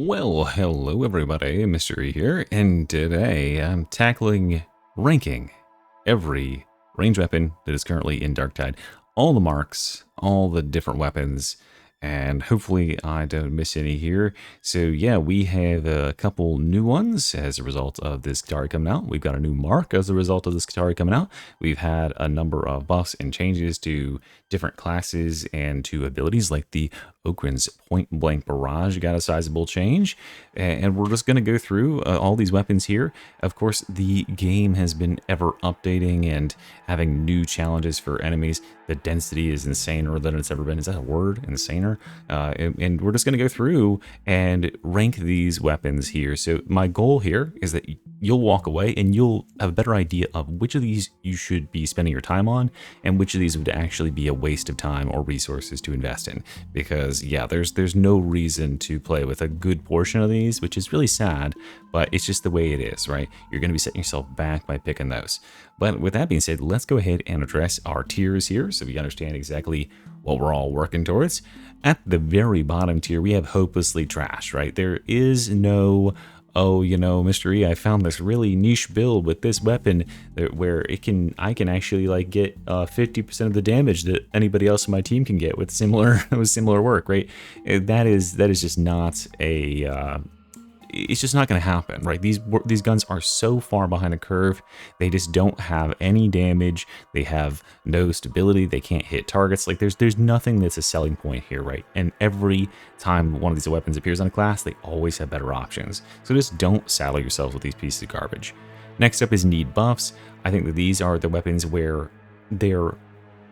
Well, hello everybody, Mystery here, and today I'm tackling ranking every ranged weapon that is currently in Darktide. All the marks, all the different weapons, and hopefully I don't miss any here. So yeah, we have a couple new ones as a result of this Katari coming out. We've got a new mark as a result of this Katari coming out. We've had a number of buffs and changes to different classes and to abilities, like the Okrin's Point Blank Barrage got a sizable change, and we're just going to go through all these weapons here. Of course, the game has been ever updating and having new challenges for enemies. The density is insaner than it's ever been. Is that a word? Insaner? And we're just going to go through and rank these weapons here. So my goal here is that you'll walk away and you'll have a better idea of which of these you should be spending your time on and which of these would actually be a waste of time or resources to invest in. Because yeah, there's no reason to play with a good portion of these, which is really sad, but it's just the way it is, right? You're going to be setting yourself back by picking those. But with that being said, let's go ahead and address our tiers here so we understand exactly what we're all working towards. At the very bottom tier, we have Hopelessly Trash, right? There is no, oh, you know, Mystery, I found this really niche build with this weapon where I can actually like get 50% of the damage that anybody else in my team can get with similar work, right? That is just not a it's just not going to happen, right? These guns are so far behind the curve. They just don't have any damage. They have no stability. They can't hit targets. Like there's nothing that's a selling point here, right? And every time one of these weapons appears on a class, they always have better options. So just don't saddle yourselves with these pieces of garbage. Next up is Need Buffs. I think that these are the weapons where they're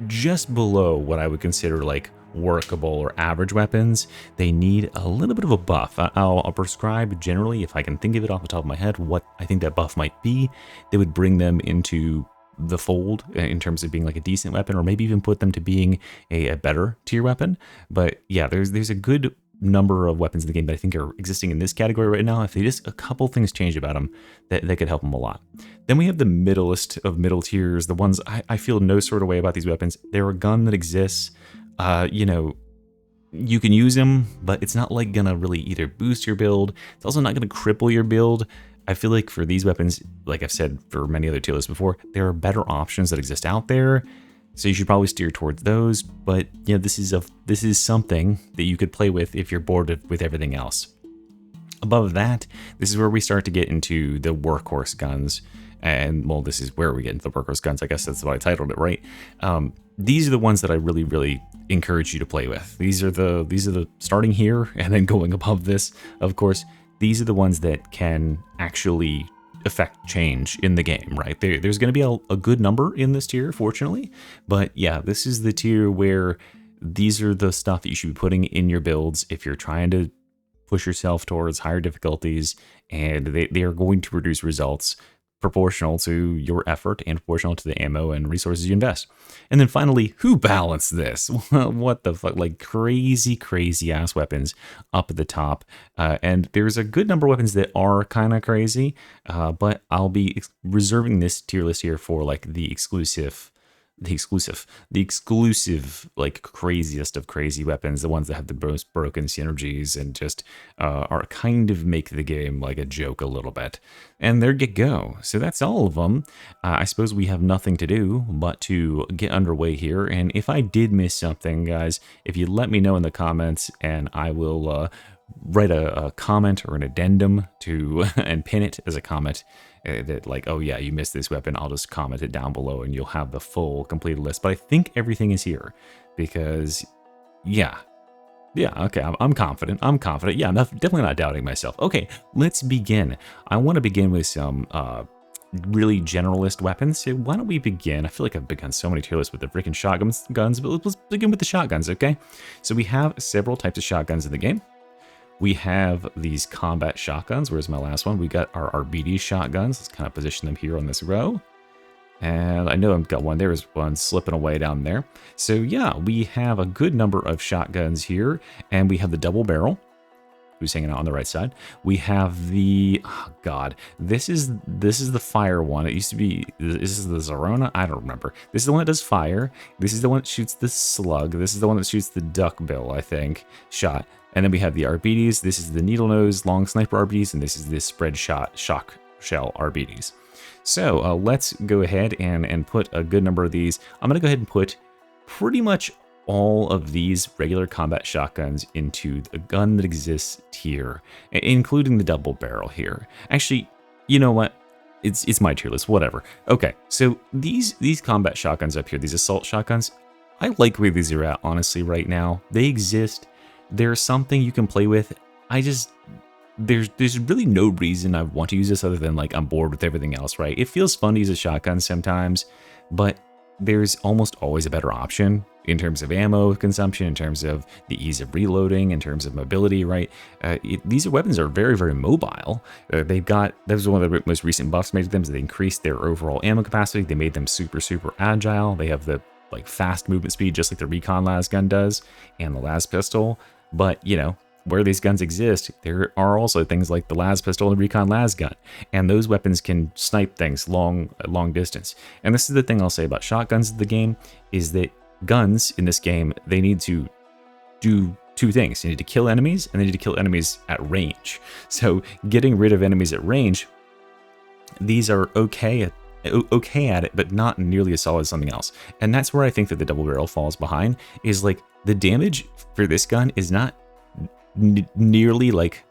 just below what I would consider like workable or average weapons. They need a little bit of a buff. I'll prescribe generally, if I can think of it off the top of my head, what I think that buff might be. They would bring them into the fold in terms of being like a decent weapon, or maybe even put them to being a better tier weapon. But yeah, there's a good number of weapons in the game that I think are existing in this category right now. If they just a couple things change about them, that could help them a lot. Then we have the middlest of middle tiers, the ones I feel no sort of way about these weapons. They're a gun that exists. You know, you can use them, but it's not like gonna really either boost your build. It's also not gonna cripple your build. I feel like for these weapons, like I've said for many other tier lists before, there are better options that exist out there. So you should probably steer towards those. But yeah, this is something that you could play with if you're bored with everything else. Above that, this is where we start to get into the workhorse guns. And well, this is where we get into the workhorse guns. I guess that's what I titled it, right? These are the ones that I really encourage you to play with. These are the starting here and then going above this. Of course, these are the ones that can actually affect change in the game, right? There's going to be a good number in this tier, fortunately. But yeah, this is the tier where these are the stuff that you should be putting in your builds if you're trying to push yourself towards higher difficulties, and they are going to produce results proportional to your effort and proportional to the ammo and resources you invest. And then finally, who balanced this? What the fuck? Like crazy ass weapons up at the top. And there's a good number of weapons that are kind of crazy, but I'll be reserving this tier list here for like the exclusive, like craziest of crazy weapons, the ones that have the most broken synergies and just are kind of make the game like a joke a little bit. And there you go. So that's all of them. I suppose we have nothing to do but to get underway here. And if I did miss something, guys, if you let me know in the comments, and I will write a comment or an addendum to and pin it as a comment. That like, oh yeah, you missed this weapon, I'll just comment it down below and you'll have the full completed list. But I think everything is here because yeah, okay, I'm confident. Yeah, I'm definitely not doubting myself. Okay, let's begin. I want to begin with some really generalist weapons. So why don't we begin? I feel like I've begun so many tier lists with the freaking shotguns, but let's begin with the shotguns, okay? So we have several types of shotguns in the game. We have these combat shotguns. Where's my last one? We got our Arbites shotguns. Let's kind of position them here on this row. And I know I've got one. There's one slipping away down there. So yeah, we have a good number of shotguns here. And we have the double barrel, who's hanging out on the right side. We have the, oh god, this is the fire one. It used to be, this is the Zorona? I don't remember. This is the one that does fire. This is the one that shoots the slug. This is the one that shoots the duckbill, I think, shot. And then we have the Arbites. This is the needle nose long sniper Arbites, and this is the spread shot shock shell Arbites. So let's go ahead and put a good number of these. I'm going to go ahead and put pretty much all of these regular combat shotguns into a gun that exists here, including the double barrel here. Actually, you know what? It's my tier list, whatever. Okay, so these combat shotguns up here, these assault shotguns, I like where these are at, honestly, right now. They exist. There's something you can play with. There's really no reason I want to use this other than, like, I'm bored with everything else, right? It feels fun to use a shotgun sometimes, but there's almost always a better option in terms of ammo consumption, in terms of the ease of reloading, in terms of mobility, right? These weapons are very, very mobile. That was one of the most recent buffs made to them, is they increased their overall ammo capacity. They made them super, super agile. They have the, like, fast movement speed, just like the Recon Lasgun does, and the Las Pistol. But, you know, where these guns exist, there are also things like the Las Pistol and Recon Lasgun, and those weapons can snipe things long distance. And this is the thing I'll say about shotguns in the game, is that guns in this game, they need to do two things. They need to kill enemies, and they need to kill enemies at range. So getting rid of enemies at range, these are okay at it, but not nearly as solid as something else. And that's where I think that the double barrel falls behind, is like the damage for this gun is not nearly like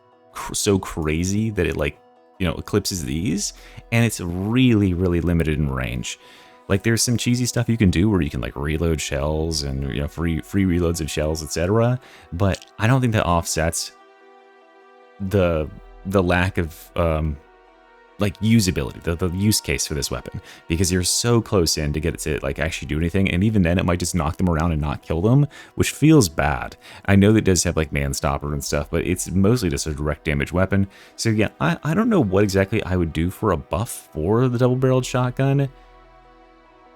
so crazy that it, like, you know, eclipses these, and it's really, really limited in range. Like, there's some cheesy stuff you can do where you can, like, reload shells and, you know, free reloads of shells, etc. But I don't think that offsets the lack of like usability, the use case for this weapon, because you're so close in to get it to, like, actually do anything, and even then it might just knock them around and not kill them, which feels bad. I know that it does have, like, man stopper and stuff, but it's mostly just a direct damage weapon. So yeah, I don't know what exactly I would do for a buff for the double-barreled shotgun.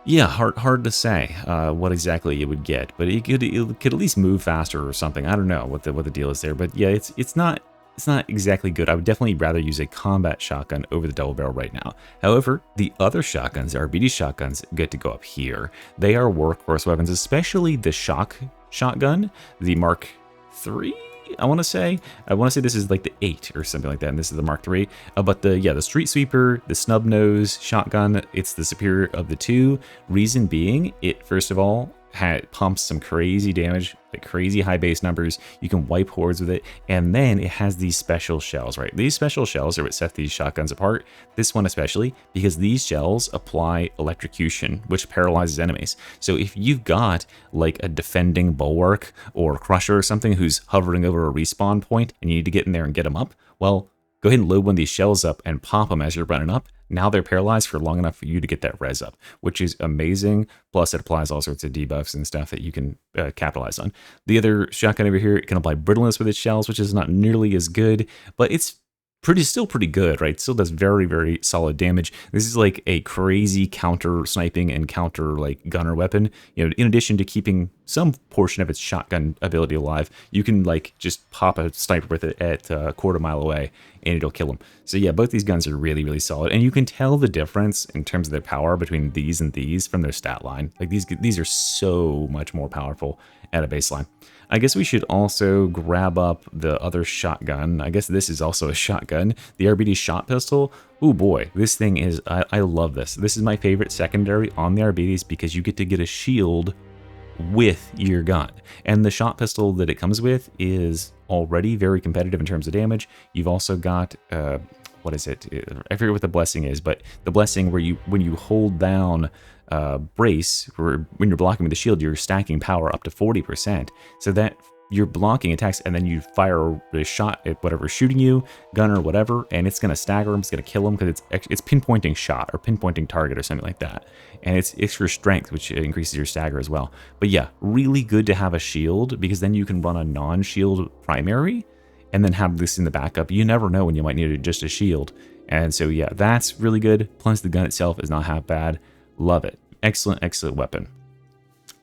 Yeah, hard to say what exactly you would get, but it could at least move faster or something. I don't know what the deal is there, but yeah, it's not exactly good. I would definitely rather use a combat shotgun over the double barrel right now. However, the other shotguns, the RBD shotguns, get to go up here. They are workhorse weapons, especially the shock shotgun, the Mark III. I want to say this is like the 8 or something like that, and this is the Mark III. But the Street Sweeper, the snub nose shotgun, it's the superior of the two. Reason being, it first of all pumps some crazy damage, like crazy high base numbers. You can wipe hordes with it, and then it has these special shells, right? These special shells are what set these shotguns apart. This one especially, because these shells apply electrocution, which paralyzes enemies. So if you've got like a defending bulwark or crusher or something who's hovering over a respawn point, and you need to get in there and get them up, well, go ahead and load one of these shells up and pop them as you're running up. Now they're paralyzed for long enough for you to get that res up, which is amazing. Plus, it applies all sorts of debuffs and stuff that you can capitalize on. The other shotgun over here, it can apply brittleness with its shells, which is not nearly as good, but it's still pretty good, right? It still does very, very solid damage. This is like a crazy counter sniping and counter like gunner weapon. You know, in addition to keeping some portion of its shotgun ability alive, you can like just pop a sniper with it at a quarter mile away and it'll kill them. So yeah, both these guns are really, really solid, and you can tell the difference in terms of their power between these and these from their stat line. Like these are so much more powerful at a baseline. I guess we should also grab up the other shotgun. I guess this is also a shotgun, the RBD shot pistol. Oh boy, this thing is, I love this. This is my favorite secondary on the RBDs because you get to get a shield with your gun. And the shot pistol that it comes with is already very competitive in terms of damage. You've also got, what is it? I forget what the blessing is, but the blessing where when you hold down brace, or when you're blocking with the shield, you're stacking power up to 40%. So that you're blocking attacks, and then you fire a shot at whatever's shooting you, gun or whatever, and it's going to stagger them, it's going to kill them, because it's pinpointing shot or pinpointing target or something like that. And it's extra strength, which increases your stagger as well. But yeah, really good to have a shield, because then you can run a non-shield primary and then have this in the backup. You never know when you might need just a shield. And so yeah, that's really good. Plus the gun itself is not half bad. Love it. Excellent, excellent weapon.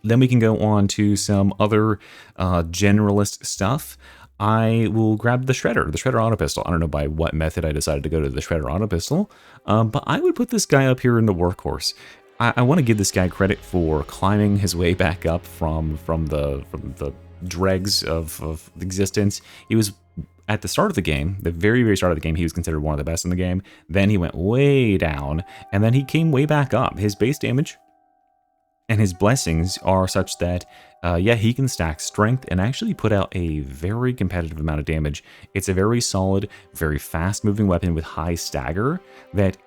Then we can go on to some other generalist stuff. I will grab the Shredder Auto Pistol. I don't know by what method I decided to go to the Shredder Auto Pistol, but I would put this guy up here in the workhorse. I want to give this guy credit for climbing his way back up from the dregs of existence. He was at the start of the game, the very, very start of the game, he was considered one of the best in the game. Then he went way down, and then he came way back up. His base damage and his blessings are such that, yeah, he can stack strength and actually put out a very competitive amount of damage. It's a very solid, very fast-moving weapon with high stagger.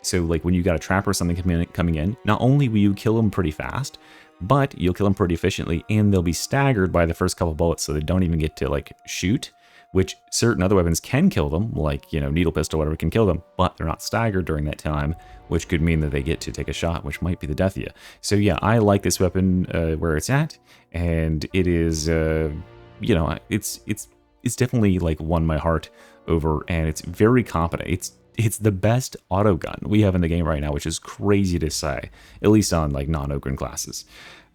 So like when you got a trap or something coming in, not only will you kill him pretty fast, but you'll kill him pretty efficiently, and they'll be staggered by the first couple bullets, so they don't even get to like shoot. Which certain other weapons can kill them, like, you know, needle pistol, whatever can kill them, but they're not staggered during that time, which could mean that they get to take a shot, which might be the death of you. So yeah, I like this weapon where it's at, and it is, you know, it's definitely like won my heart over, and it's very competent. It's the best auto gun we have in the game right now, which is crazy to say, at least on like non-Ogren classes.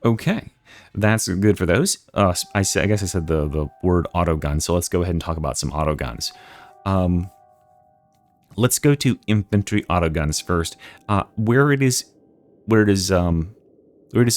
Okay, that's good for those. I guess I said the word auto gun, so let's go ahead and talk about some auto guns. Let's go to infantry auto guns first. Where it is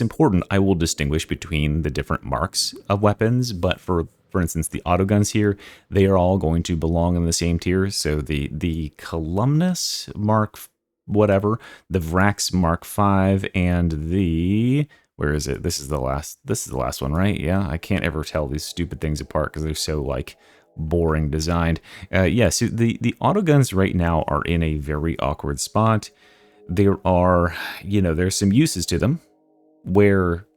important, I will distinguish between the different marks of weapons, but for instance, the auto guns here, they are all going to belong in the same tier. So the Columnus Mark whatever, the Vrax Mark 5, and the... Where is it? This is the last one, right? Yeah, I can't ever tell these stupid things apart because they're so like boring designed. Yeah, so the auto guns right now are in a very awkward spot. There are, you know, there's some uses to them where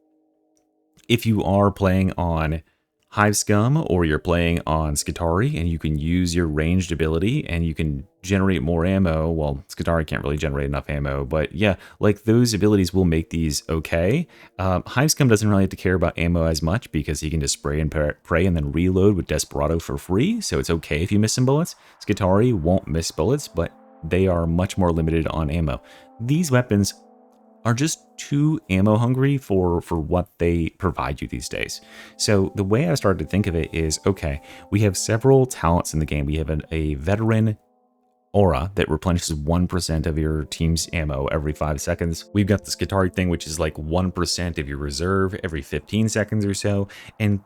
if you are playing on Hive Scum or you're playing on Skitarii and you can use your ranged ability and you can generate more ammo. Well, Skitarii can't really generate enough ammo, but yeah, like those abilities will make these okay. Hive Scum doesn't really have to care about ammo as much because he can just spray and pray and then reload with Desperado for free, so it's okay if you miss some bullets. Skitarii won't miss bullets, but they are much more limited on ammo. These weapons are just too ammo hungry for what they provide you these days. So the way I started to think of it is, okay, we have several talents in the game. We have a veteran aura that replenishes 1% of your team's ammo every 5 seconds. We've got the Skitarii thing, which is like 1% of your reserve every 15 seconds or so. And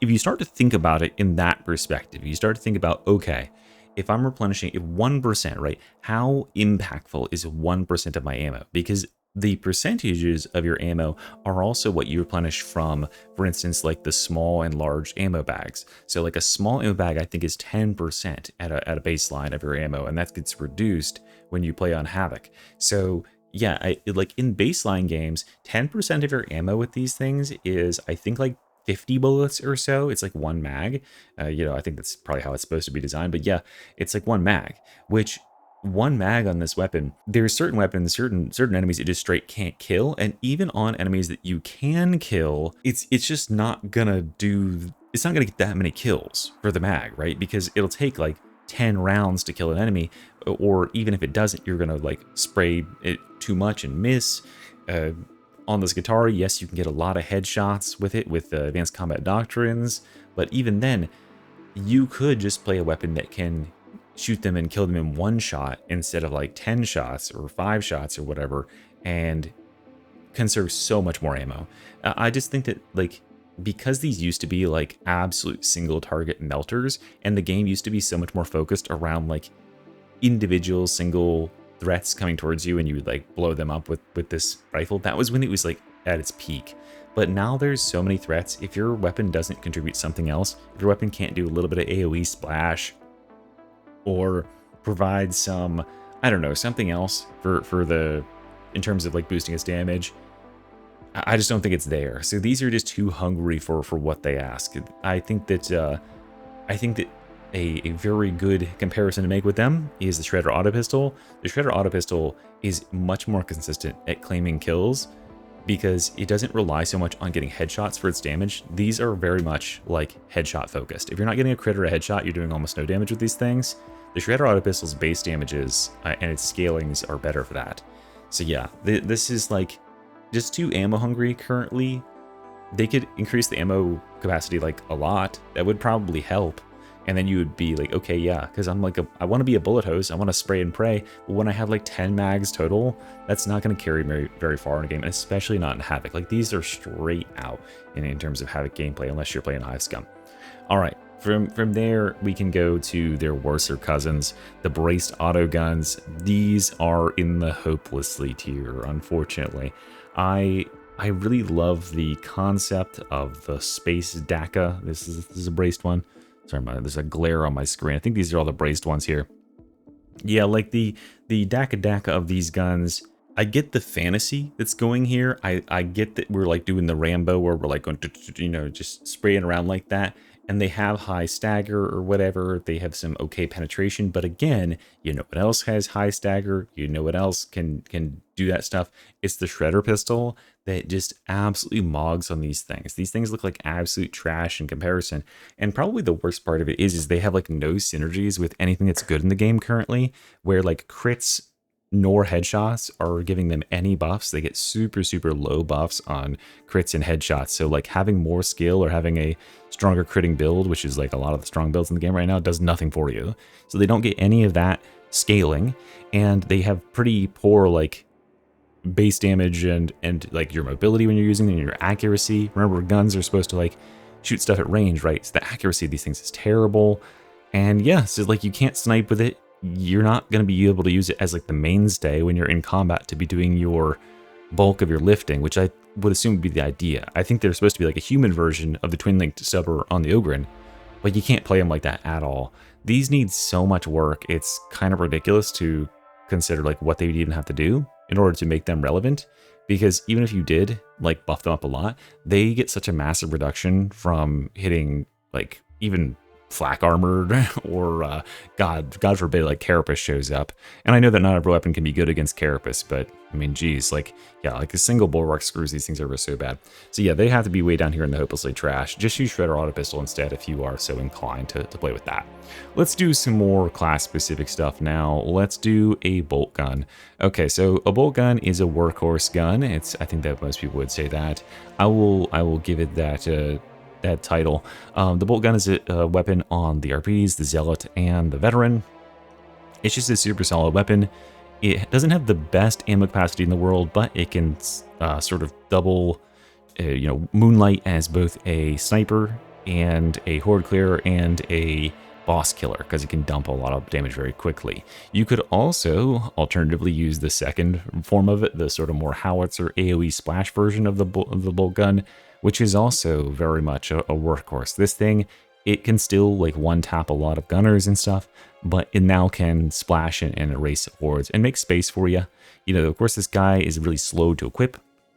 if you start to think about it in that perspective, you start to think about, okay, if I'm replenishing 1%, right, how impactful is 1% of my ammo? Because the percentages of your ammo are also what you replenish from, for instance, like the small and large ammo bags. So like a small ammo bag, I think, is 10% at a baseline of your ammo, and that gets reduced when you play on Havoc. So yeah, like in baseline games, 10% of your ammo with these things is, I think, like 50 bullets or so. It's like one mag. You know, I think that's probably how it's supposed to be designed, but yeah, it's like one mag, which... one mag on this weapon, there's certain weapons, certain enemies it just straight can't kill, and even on enemies that you can kill, it's just not gonna do, it's not gonna get that many kills for the mag, right? Because it'll take like 10 rounds to kill an enemy, or even if it doesn't, you're gonna like spray it too much and miss. On the Skitarii, yes, you can get a lot of headshots with it with advanced combat doctrines, but even then, you could just play a weapon that can shoot them and kill them in one shot instead of like 10 shots or 5 shots or whatever, and conserve so much more ammo. I just think that, like, because these used to be like absolute single target melters, and the game used to be so much more focused around like individual single threats coming towards you and you would like blow them up with this rifle, that was when it was like at its peak. But now there's so many threats. If your weapon doesn't contribute something else, if your weapon can't do a little bit of AoE splash, or provide some, I don't know, something else for the, in terms of like boosting its damage, I just don't think it's there. So these are just too hungry for what they ask. I think that a very good comparison to make with them is the Shredder Auto Pistol. The Shredder Auto Pistol is much more consistent at claiming kills because it doesn't rely so much on getting headshots for its damage. These are very much like headshot focused. If you're not getting a crit or a headshot, you're doing almost no damage with these things. The Shredder Auto Pistol's base damages and its scalings are better for that. So yeah, this is like just too ammo hungry currently. They could increase the ammo capacity like a lot. That would probably help. And then you would be like, okay, yeah, because I'm like, I want to be a bullet hose. I want to spray and pray. But when I have like 10 mags total, that's not going to carry me very far in a game, and especially not in Havoc. Like these are straight out in terms of Havoc gameplay, unless you're playing Hive Scum. All right, from there we can go to their worser cousins, the braced auto guns. These are in the hopelessly tier, unfortunately. I really love the concept of the space DACA. This is a braced one. Sorry, there's a glare on my screen. I think these are all the braced ones here. Yeah, like the DACA of these guns. I get the fantasy that's going here. I get that we're like doing the Rambo where we're like going to, you know, just spraying around like that. And they have high stagger or whatever. They have some okay penetration. But again, you know what else has high stagger? You know what else can do that stuff? It's the Shredder pistol that just absolutely mogs on these things. These things look like absolute trash in comparison. And probably the worst part of it is they have like no synergies with anything that's good in the game currently, where like crits nor headshots are giving them any buffs. They get super low buffs on crits and headshots. So like having more skill or having a stronger critting build, which is like a lot of the strong builds in the game right now, does nothing for you. So they don't get any of that scaling, and they have pretty poor like base damage and like your mobility when you're using them and your accuracy. Remember, guns are supposed to like shoot stuff at range, right? So the accuracy of these things is terrible. And yeah, so like you can't snipe with it. You're not going to be able to use it as like the mainstay when you're in combat to be doing your bulk of your lifting, which I would assume would be the idea. I think they're supposed to be like a human version of the twin-linked stubber on the Ogryn, but you can't play them like that at all. These need so much work. It's kind of ridiculous to consider like what they would even have to do in order to make them relevant, because even if you did like buff them up a lot, they get such a massive reduction from hitting like even flak armored or God forbid like Carapace shows up. And I know that not every weapon can be good against Carapace, but I mean, geez, like yeah, like a single bulwark screws these things over so bad. So yeah, they have to be way down here in the hopelessly trash. Just use Shredder Auto Pistol instead if you are so inclined to play with that. Let's do some more class specific stuff now. Let's do a bolt gun. Okay, so a bolt gun is a workhorse gun. I think that most people would say that. I will give it that title. The bolt gun is a weapon on the Arbites, the Zealot, and the Veteran. It's just a super solid weapon. It doesn't have the best ammo capacity in the world, but it can sort of double, moonlight as both a sniper and a horde clearer and a boss killer, because it can dump a lot of damage very quickly. You could also alternatively use the second form of it, the sort of more howitzer AoE splash version of the bolt gun, which is also very much a workhorse. This thing, it can still like one-tap a lot of gunners and stuff, but it now can splash and erase hordes and make space for you. You know, of course, this guy is really slow to equip,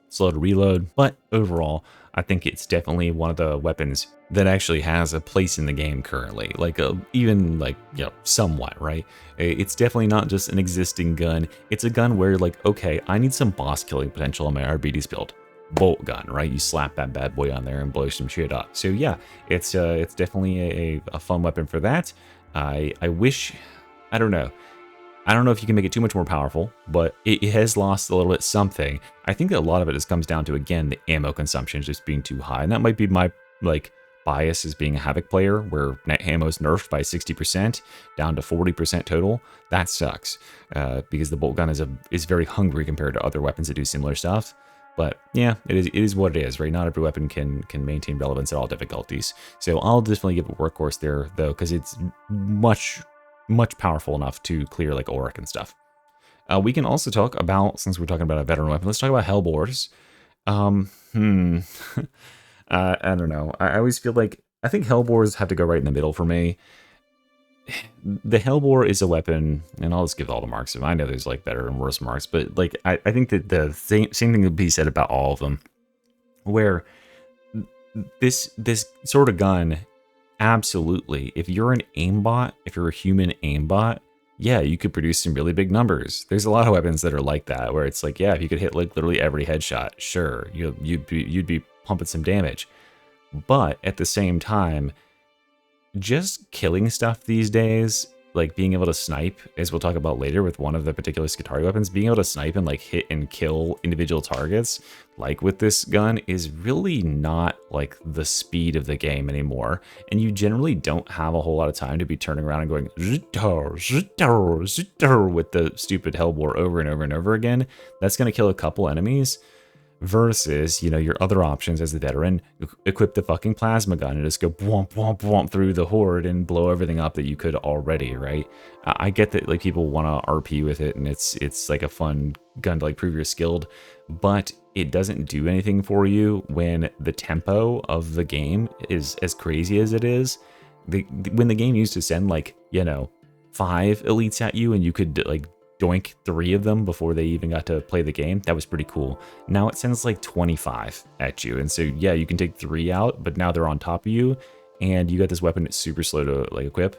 slow to reload, but overall, I think it's definitely one of the weapons that actually has a place in the game currently, like even like, you know, somewhat, right? It's definitely not just an existing gun. It's a gun where like, okay, I need some boss killing potential on my Arbites build. Bolt gun, right? You slap that bad boy on there and blow some shit up. So yeah, it's definitely a fun weapon for that. I wish, I don't know if you can make it too much more powerful, but it has lost a little bit something. I think that a lot of it just comes down to, again, the ammo consumption just being too high, and that might be my like bias as being a Havoc player, where net ammo is nerfed by 60% down to 40% total. That sucks because the bolt gun is very hungry compared to other weapons that do similar stuff. But yeah, it is what it is, right? Not every weapon can maintain relevance at all difficulties. So I'll definitely give it workhorse there, though, because it's much powerful enough to clear like Auric and stuff. We can also talk about, since we're talking about a veteran weapon, let's talk about Hellbores. I don't know. I always feel like, I think Hellbores have to go right in the middle for me. The Hellbore is a weapon, and I'll just give all the marks. I know there's like better and worse marks, but like I think that the same thing would be said about all of them, where this sort of gun, absolutely, if you're an aimbot, if you're a human aimbot, yeah, you could produce some really big numbers. There's a lot of weapons that are like that, where it's like, yeah, if you could hit like literally every headshot, sure, you'd be pumping some damage. But at the same time, just killing stuff these days, like being able to snipe, as we'll talk about later with one of the particular Skitarii weapons, being able to snipe and like hit and kill individual targets, like with this gun, is really not like the speed of the game anymore. And you generally don't have a whole lot of time to be turning around and going with the stupid Hellbore over and over and over again. That's going to kill a couple enemies. versus, you know, your other options as the veteran, equip the fucking plasma gun and just go womp womp womp through the horde and blow everything up that you could already, right? I get that like people want to RP with it and it's like a fun gun to like prove you're skilled, but it doesn't do anything for you when the tempo of the game is as crazy as it is. When the game used to send like, you know, 5 elites at you and you could like doink 3 of them before they even got to play the game, that was pretty cool. Now it sends like 25 at you, and so yeah, you can take 3 out, but now they're on top of you and you got this weapon that's super slow to like equip.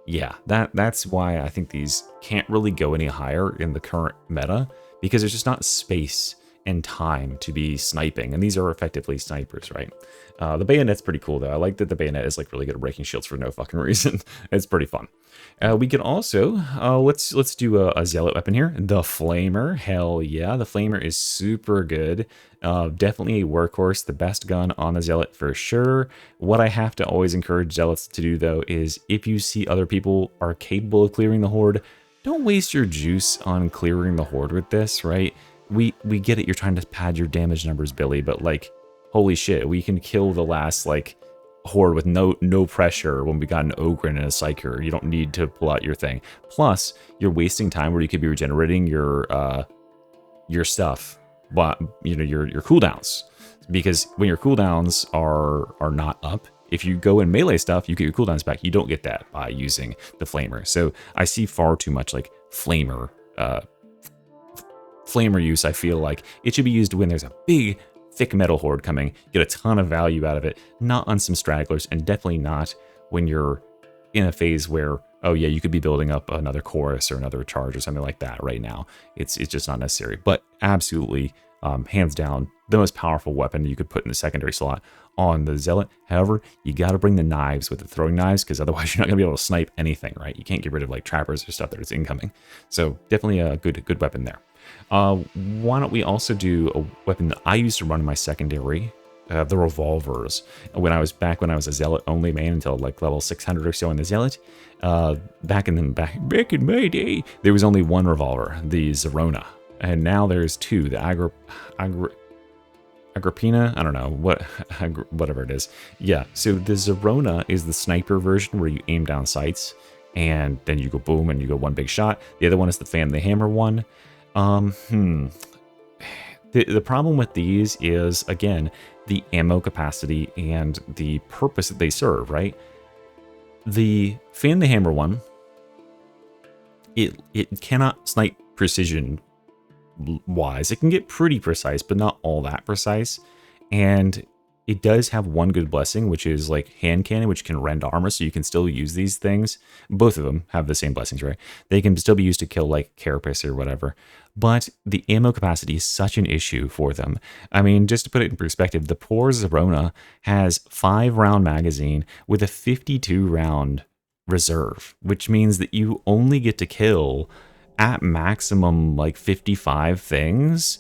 Yeah, that's why I think these can't really go any higher in the current meta, because there's just not space and time to be sniping, and these are effectively snipers, right? The bayonet's pretty cool though. I like that the bayonet is like really good at breaking shields for no fucking reason. It's pretty fun. We can also let's do a zealot weapon here, the flamer. Hell yeah, the flamer is super good. Definitely a workhorse, the best gun on the zealot for sure. What I have to always encourage zealots to do though is, if you see other people are capable of clearing the horde, don't waste your juice on clearing the horde with this, right? We get it, you're trying to pad your damage numbers, Billy, but like, holy shit, we can kill the last like horde with no pressure when we got an Ogre and a Psyker. You don't need to pull out your thing. Plus, you're wasting time where you could be regenerating your stuff, but you know, your cooldowns. Because when your cooldowns are not up, if you go in melee stuff, you get your cooldowns back. You don't get that by using the flamer. So I see far too much like flamer use. I feel like it should be used when there's a big thick metal horde coming, get a ton of value out of it, not on some stragglers, and definitely not when you're in a phase where, oh yeah, you could be building up another chorus or another charge or something like that right now. It's just not necessary. But absolutely, hands down, the most powerful weapon you could put in the secondary slot on the zealot. However, you got to bring the knives with the throwing knives, because otherwise you're not going to be able to snipe anything, right? You can't get rid of like trappers or stuff that is incoming. So definitely a good weapon there. Why don't we also do a weapon that I used to run in my secondary, the Revolvers. When I was a zealot only main until like level 600 or so in the zealot, back in my day, there was only one revolver, the Zerona, and now there's 2, the Agrippina, I don't know, whatever it is. Yeah, so the Zerona is the sniper version where you aim down sights and then you go boom and you go one big shot. The other one is the fan the hammer one. The problem with these is, again, the ammo capacity and the purpose that they serve, right? The fan the hammer one, it cannot snipe precision wise. It can get pretty precise, but not all that precise. And it does have one good blessing, which is like hand cannon, which can rend armor, so you can still use these things. Both of them have the same blessings, right? They can still be used to kill like carapace or whatever. But the ammo capacity is such an issue for them. I mean, just to put it in perspective, the poor Zerona has 5-round magazine with a 52-round reserve, which means that you only get to kill at maximum like 55 things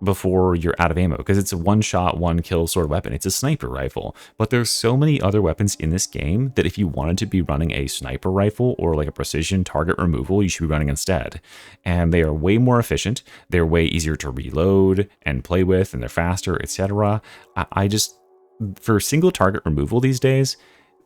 before you're out of ammo, because it's a one-shot, one-kill sort of weapon. It's a sniper rifle, but there's so many other weapons in this game that if you wanted to be running a sniper rifle or like a precision target removal, you should be running instead. And they are way more efficient, they're way easier to reload and play with, and they're faster, etc. I just, for single target removal these days,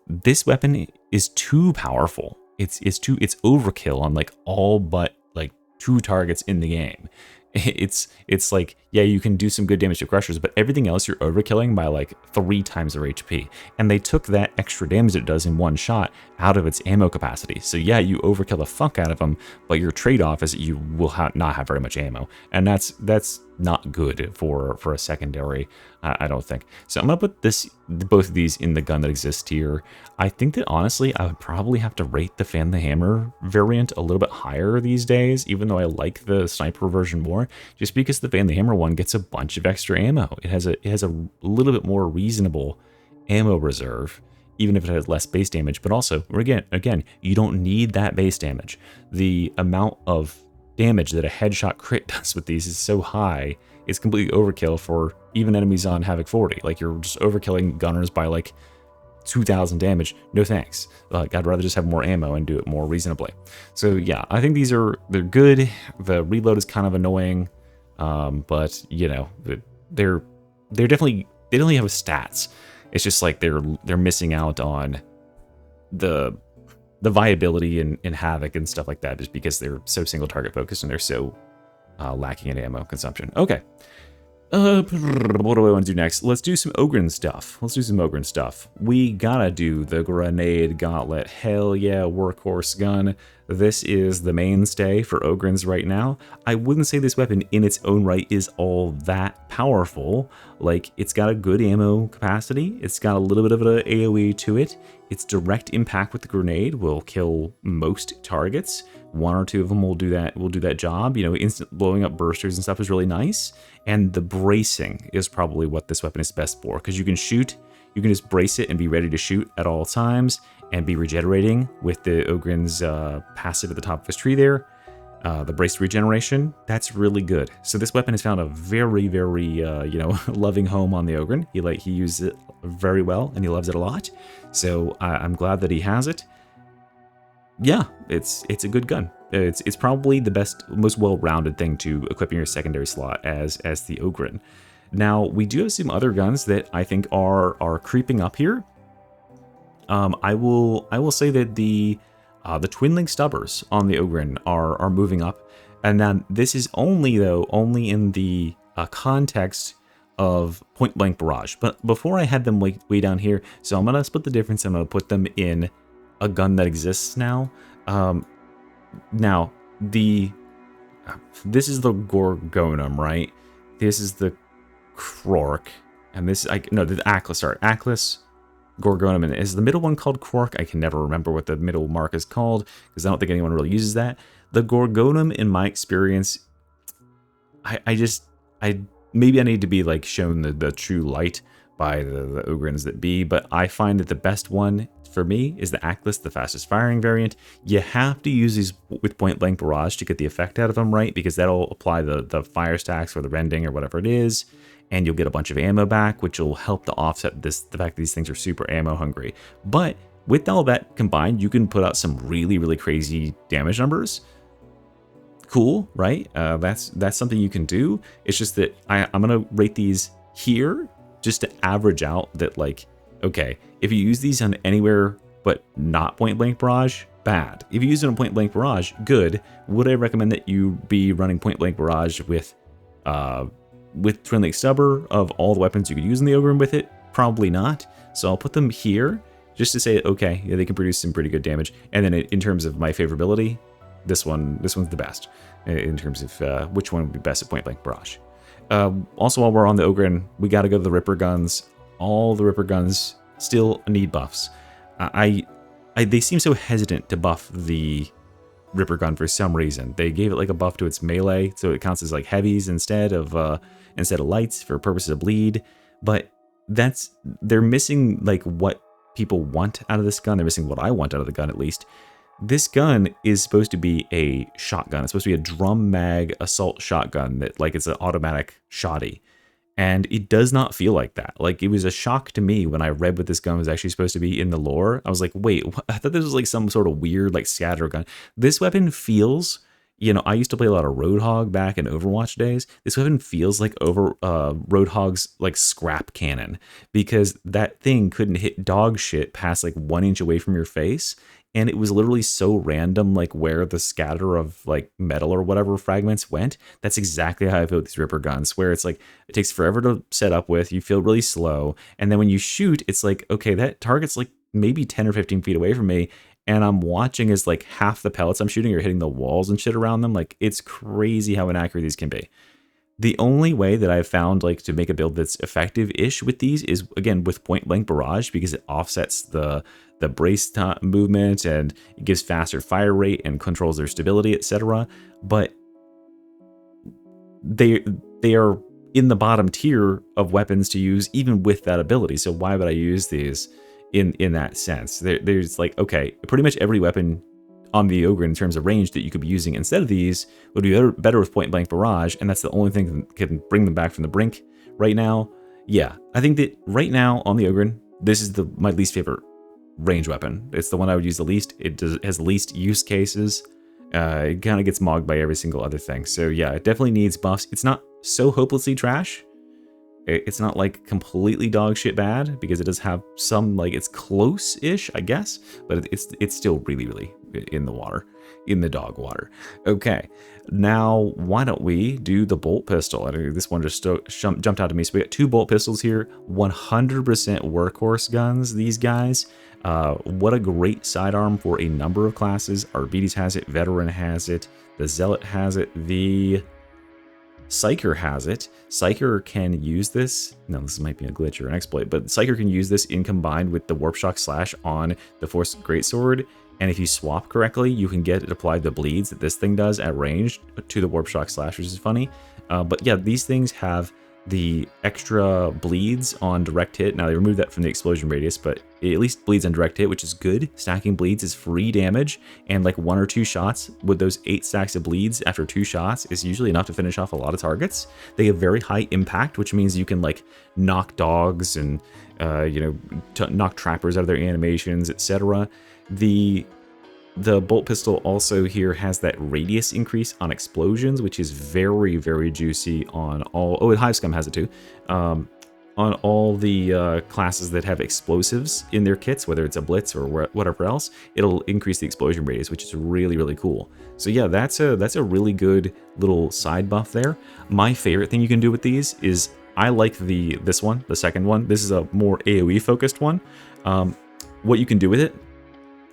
this weapon is too powerful. It's overkill on like all but like 2 targets in the game. It's like, yeah, you can do some good damage to crushers, but everything else you're overkilling by like 3 times their HP. And they took that extra damage it does in one shot out of its ammo capacity. So yeah, you overkill the fuck out of them, but your trade-off is that you will not have very much ammo. And that's not good for a secondary, I don't think. So I'm gonna put both of these in the gun that exists here. I think that honestly, I would probably have to rate the Fan the Hammer variant a little bit higher these days, even though I like the sniper version more, just because the Fan the Hammer one gets a bunch of extra ammo. It has a little bit more reasonable ammo reserve, even if it has less base damage. But also, again, you don't need that base damage. The amount of damage that a headshot crit does with these is so high, it's completely overkill for even enemies on Havoc 40. Like, you're just overkilling gunners by like 2,000 damage. No thanks. Like, I'd rather just have more ammo and do it more reasonably. So yeah, I think they're good. The reload is kind of annoying, but you know, definitely, they don't really have stats. It's just like they're missing out on the viability and havoc and stuff like that, just because they're so single target focused and they're so lacking in ammo consumption. Okay. What do I want to do next? Let's do some Ogryn stuff. We gotta do the Grenade Gauntlet. Hell yeah, workhorse gun. This is the mainstay for Ogryns right now. I wouldn't say this weapon in its own right is all that powerful. Like, it's got a good ammo capacity. It's got a little bit of an AoE to it. Its direct impact with the grenade will kill most targets. One or two of them will do that job. You know, instant blowing up bursters and stuff is really nice. And the bracing is probably what this weapon is best for, because you can shoot, you can just brace it and be ready to shoot at all times and be regenerating with the Ogryn's passive at the top of his tree there. The braced regeneration, that's really good. So this weapon has found a very, very, loving home on the Ogryn. He uses it very well and he loves it a lot. So I'm glad that he has it. Yeah, it's a good gun. It's probably the best, most well-rounded thing to equip in your secondary slot as the Ogryn. Now, we do have some other guns that I think are creeping up here. I will say that the Twin-Link Stubbers on the Ogryn are moving up, and then this is only in the context of point-blank barrage. But before I had them way down here, so I'm gonna split the difference. I'm gonna put them in a gun that exists now. Now this is the Gorgonum, right? This is the Krork, and this the Aklis. Sorry, Aklis, Gorgonum, and is the middle one called Krork? I can never remember what the middle mark is called because I don't think anyone really uses that. The Gorgonum, in my experience, maybe I need to be like shown the true light by the Ogryns that be, but I find that the best one for me is the Aklis, the fastest firing variant. You have to use these with point blank barrage to get the effect out of them, right? Because that'll apply the fire stacks or the rending or whatever it is, and you'll get a bunch of ammo back, which will help to offset the fact that these things are super ammo hungry. But with all that combined, you can put out some really, really crazy damage numbers. Cool, right? That's something you can do. It's just that I'm gonna rate these here just to average out that, like, okay, if you use these on anywhere but not point blank barrage, bad. If you use it on point blank barrage, good. Would I recommend that you be running point blank barrage with Twin-Link Stubber of all the weapons you could use in the Ogryn with it? Probably not. So I'll put them here just to say, okay, yeah, they can produce some pretty good damage. And then in terms of my favorability, this one's the best in terms of which one would be best at point blank barrage. Also, while we're on the Ogryn, we got to go to the Ripper guns. All the Ripper guns still need buffs. They seem so hesitant to buff the Ripper gun for some reason. They gave it like a buff to its melee, so it counts as like heavies instead of lights for purposes of bleed. But they're missing like what people want out of this gun. They're missing what I want out of the gun, at least. This gun is supposed to be a shotgun. It's supposed to be a drum mag assault shotgun that, like, it's an automatic shotty. And it does not feel like that. Like, it was a shock to me when I read what this gun was actually supposed to be in the lore. I was like, wait, I thought this was like some sort of weird, like, scatter gun. This weapon feels, I used to play a lot of Roadhog back in Overwatch days. This weapon feels like Roadhog's, like, scrap cannon. Because that thing couldn't hit dog shit past, like, 1 inch away from your face. And it was literally so random, like, where the scatter of, like, metal or whatever fragments went. That's exactly how I feel with these Ripper guns, where it's like, it takes forever to set up with, you feel really slow, and then when you shoot, it's like, okay, that target's, like, maybe 10 or 15 feet away from me, and I'm watching as, like, half the pellets I'm shooting are hitting the walls and shit around them. Like, it's crazy how inaccurate these can be. The only way that I've found, like, to make a build that's effective-ish with these is, again, with point-blank barrage, because it offsets the brace movement and it gives faster fire rate and controls their stability, etc. But they are in the bottom tier of weapons to use even with that ability. So why would I use these in that sense? There's like, okay, pretty much every weapon on the Ogryn in terms of range that you could be using instead of these would be better with point blank barrage, and that's the only thing that can bring them back from the brink right now. Yeah, I think that right now on the Ogryn, this is my least favorite range weapon. It's the one I would use the least. It has the least use cases. It kind of gets mogged by every single other thing. So yeah, it definitely needs buffs. It's not so hopelessly trash, It's not like completely dog shit bad, because it does have some, like, it's close-ish, I guess, but it's still really, really in the water, in the dog water. Okay, now why don't we do the bolt pistol? I think this one just jumped out to me. So we got 2 bolt pistols here, 100% workhorse guns, these guys. What a great sidearm for a number of classes. Arbites has it, Veteran has it, the Zealot has it, the Psyker has it. Psyker can use this. No, this might be a glitch or an exploit, but Psyker can use this in combined with the Warp Shock Slash on the Force Greatsword. And if you swap correctly, you can get it applied the bleeds that this thing does at range to the Warp Shock Slash, which is funny. But yeah, these things have the extra bleeds on direct hit. Now they removed that from the explosion radius, but it at least bleeds on direct hit, which is good. Stacking bleeds is free damage, and like 1 or 2 shots with those 8 stacks of bleeds after 2 shots is usually enough to finish off a lot of targets. They have very high impact, which means you can like knock dogs and knock trappers out of their animations, etc. The bolt pistol also here has that radius increase on explosions, which is very, very juicy on all... Oh, and Hivescum has it too. On all the classes that have explosives in their kits, whether it's a blitz or whatever else, it'll increase the explosion radius, which is really, really cool. So yeah, that's a really good little side buff there. My favorite thing you can do with these is I like this one, the second one. This is a more AoE focused one. What you can do with it,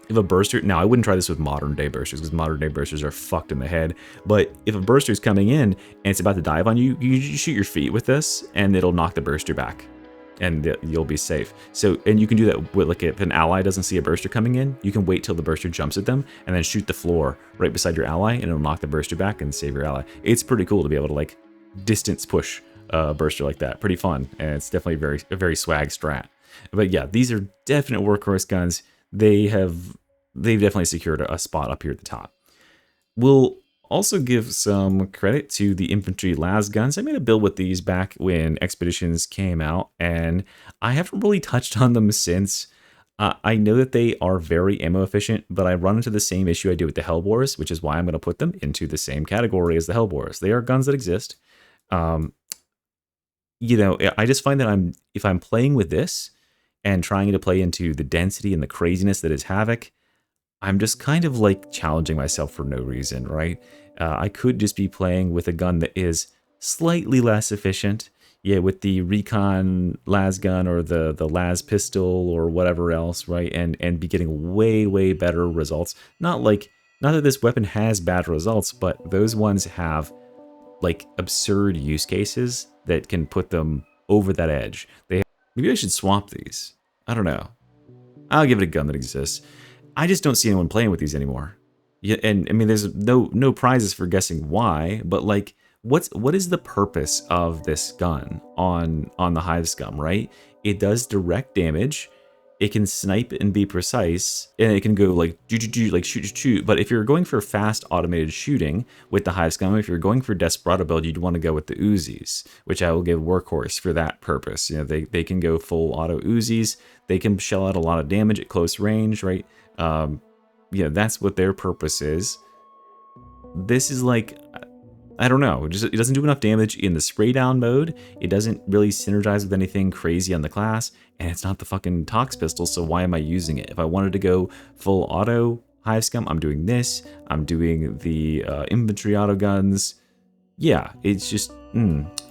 if a burster, now I wouldn't try this with modern day bursters because modern day bursters are fucked in the head, but if a burster is coming in and it's about to dive on you, you shoot your feet with this and it'll knock the burster back and you'll be safe. So, and you can do that with, like, if an ally doesn't see a burster coming in, you can wait till the burster jumps at them and then shoot the floor right beside your ally and it'll knock the burster back and save your ally. It's pretty cool to be able to like distance push a burster like that. Pretty fun, and it's definitely a very swag strat. But yeah, these are definite workhorse guns. They've definitely secured a spot up here at the top. We'll also give some credit to the Infantry Lasguns. I made a build with these back when Expeditions came out, and I haven't really touched on them since. I know that they are very ammo efficient, but I run into the same issue I do with the Hellbores, which is why I'm going to put them into the same category as the Hellbores. They are guns that exist. I just find that if I'm playing with this and trying to play into the density and the craziness that is Havoc, I'm just kind of like challenging myself for no reason, right? I could just be playing with a gun that is slightly less efficient, yeah, with the Recon Lasgun or the Las Pistol or whatever else, right? And be getting way, way better results. Not that this weapon has bad results, but those ones have like absurd use cases that can put them over that edge. Maybe I should swap these. I don't know. I'll give it a gun that exists. I just don't see anyone playing with these anymore. Yeah, and I mean, there's no prizes for guessing why, but like, what is the purpose of this gun on the Hivescum, right? It does direct damage. It can snipe and be precise, and it can go like shoot. But if you're going for fast automated shooting with the Hivescum, if you're going for Desperado build, you'd want to go with the Uzis, which I will give Workhorse for that purpose. You know, they can go full auto Uzis. They can shell out a lot of damage at close range, right? That's what their purpose is. This is like, I don't know, it doesn't do enough damage in the spray down mode. It doesn't really synergize with anything crazy on the class, and it's not the fucking Tox pistol, so why am I using it? If I wanted to go full auto Hivescum, I'm doing this. I'm doing the infantry auto guns. Yeah, it's just,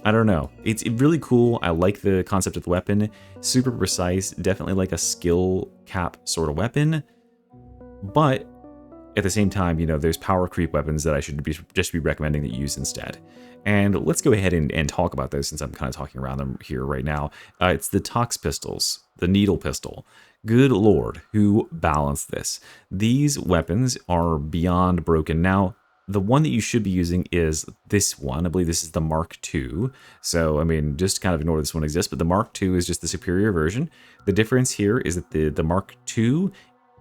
I don't know. It's really cool. I like the concept of the weapon. Super precise, definitely like a skill cap sort of weapon. But at the same time, there's power creep weapons that I should just be recommending that you use instead. And let's go ahead and talk about those since I'm kind of talking around them here right now. It's the Tox pistols, the Needle pistol. Good Lord, who balanced this? These weapons are beyond broken. Now, the one that you should be using is this one. I believe this is the Mark II. So, I mean, just kind of ignore this one exists, but the Mark II is just the superior version. The difference here is that the Mark II,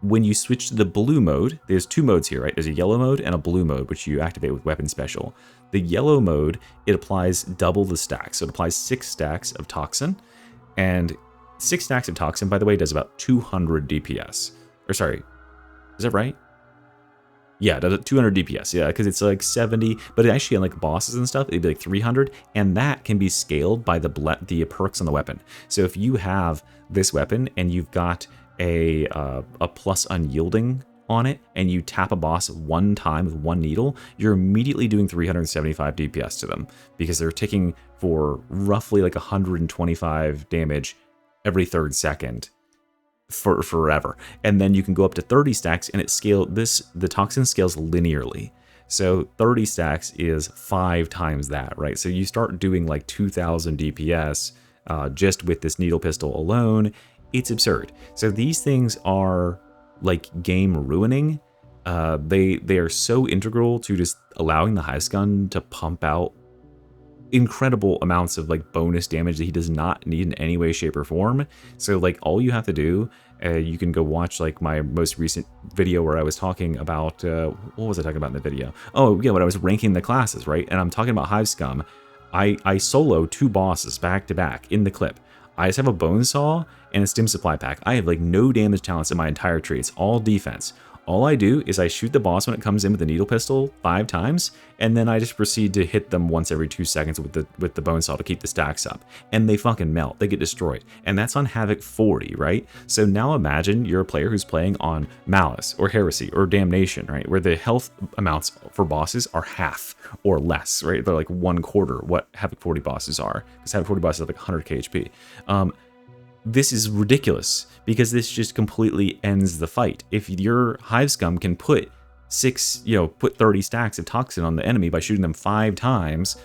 when you switch to the blue mode, there's 2 modes here, right? There's a yellow mode and a blue mode, which you activate with Weapon Special. The yellow mode, it applies double the stacks. So it applies 6 stacks of Toxin. And 6 stacks of Toxin, by the way, does about 200 DPS. Or sorry, is that right? Yeah, it does 200 DPS. Yeah, because it's like 70, but actually on like bosses and stuff, it'd be like 300, and that can be scaled by the perks on the weapon. So if you have this weapon and you've got a plus unyielding on it, and you tap a boss one time with one needle, you're immediately doing 375 DPS to them because they're ticking for roughly like 125 damage every 3rd second. For forever, and then you can go up to 30 stacks, and the toxin scales linearly. So 30 stacks is 5 times that, right? So you start doing like 2,000 DPS just with this needle pistol alone. It's absurd. So these things are like game ruining. They are so integral to just allowing the Hive Gun to pump out incredible amounts of like bonus damage that he does not need in any way, shape, or form. So like all you have to do, you can go watch like my most recent video where I was talking about what was I talking about in the video? Oh yeah, when I was ranking the classes, right? And I'm talking about Hive Scum. I solo 2 bosses back to back in the clip. I just have a bone saw and a stim supply pack. I have like no damage talents in my entire tree. It's all defense. All I do is I shoot the boss when it comes in with the needle pistol 5 times, and then I just proceed to hit them once every 2 seconds with the bone saw to keep the stacks up. And they fucking melt. They get destroyed. And that's on Havoc 40, right? So now imagine you're a player who's playing on Malice or Heresy or Damnation, right? Where the health amounts for bosses are half or less, right? They're like 1/4 what Havoc 40 bosses are. Because Havoc 40 bosses have like 100 KHP. This is ridiculous because this just completely ends the fight. If your Hive Scum can put 30 stacks of toxin on the enemy by shooting them 5 times,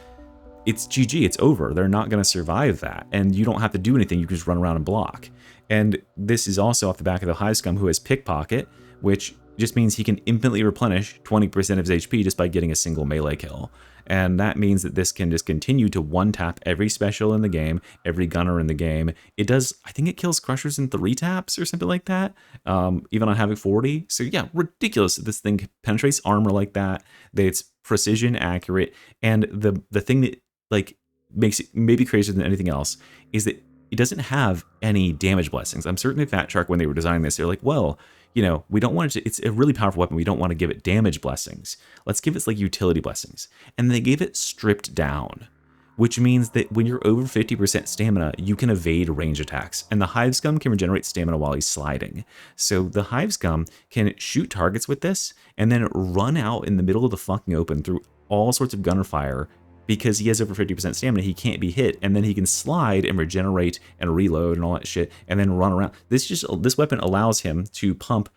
it's GG, it's over. They're not going to survive that. And you don't have to do anything, you can just run around and block. And this is also off the back of the Hive Scum who has Pickpocket, which just means he can infinitely replenish 20% of his HP just by getting a single melee kill. And that means that this can just continue to one-tap every special in the game, every gunner in the game. It does, I think it kills Crushers in 3 taps or something like that, even on Havoc 40. So yeah, ridiculous that this thing penetrates armor like that, that it's precision accurate. And the thing that like makes it maybe crazier than anything else is that it doesn't have any damage blessings. I'm certain that Fat Shark, when they were designing this, they're like, well, you know, we don't want it to, it's a really powerful weapon. We don't want to give it damage blessings. Let's give it like utility blessings. And they gave it stripped down, which means that when you're over 50% stamina, you can evade range attacks. And the Hive Scum can regenerate stamina while he's sliding. So the Hive Scum can shoot targets with this and then run out in the middle of the fucking open through all sorts of gunner fire. Because he has over 50% stamina, he can't be hit, and then he can slide and regenerate and reload and all that shit, and then run around. This weapon allows him to pump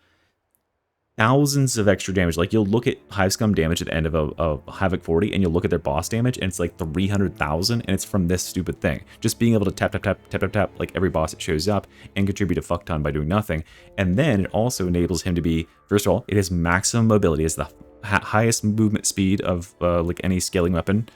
thousands of extra damage. Like you'll look at Hive Scum damage at the end of a Havoc 40, and you'll look at their boss damage, and it's like 300,000, and it's from this stupid thing. Just being able to tap like every boss that shows up, and contribute a fuck ton by doing nothing. And then it also enables him to be, first of all, it has maximum mobility. It's the highest movement speed of like any scaling weapon.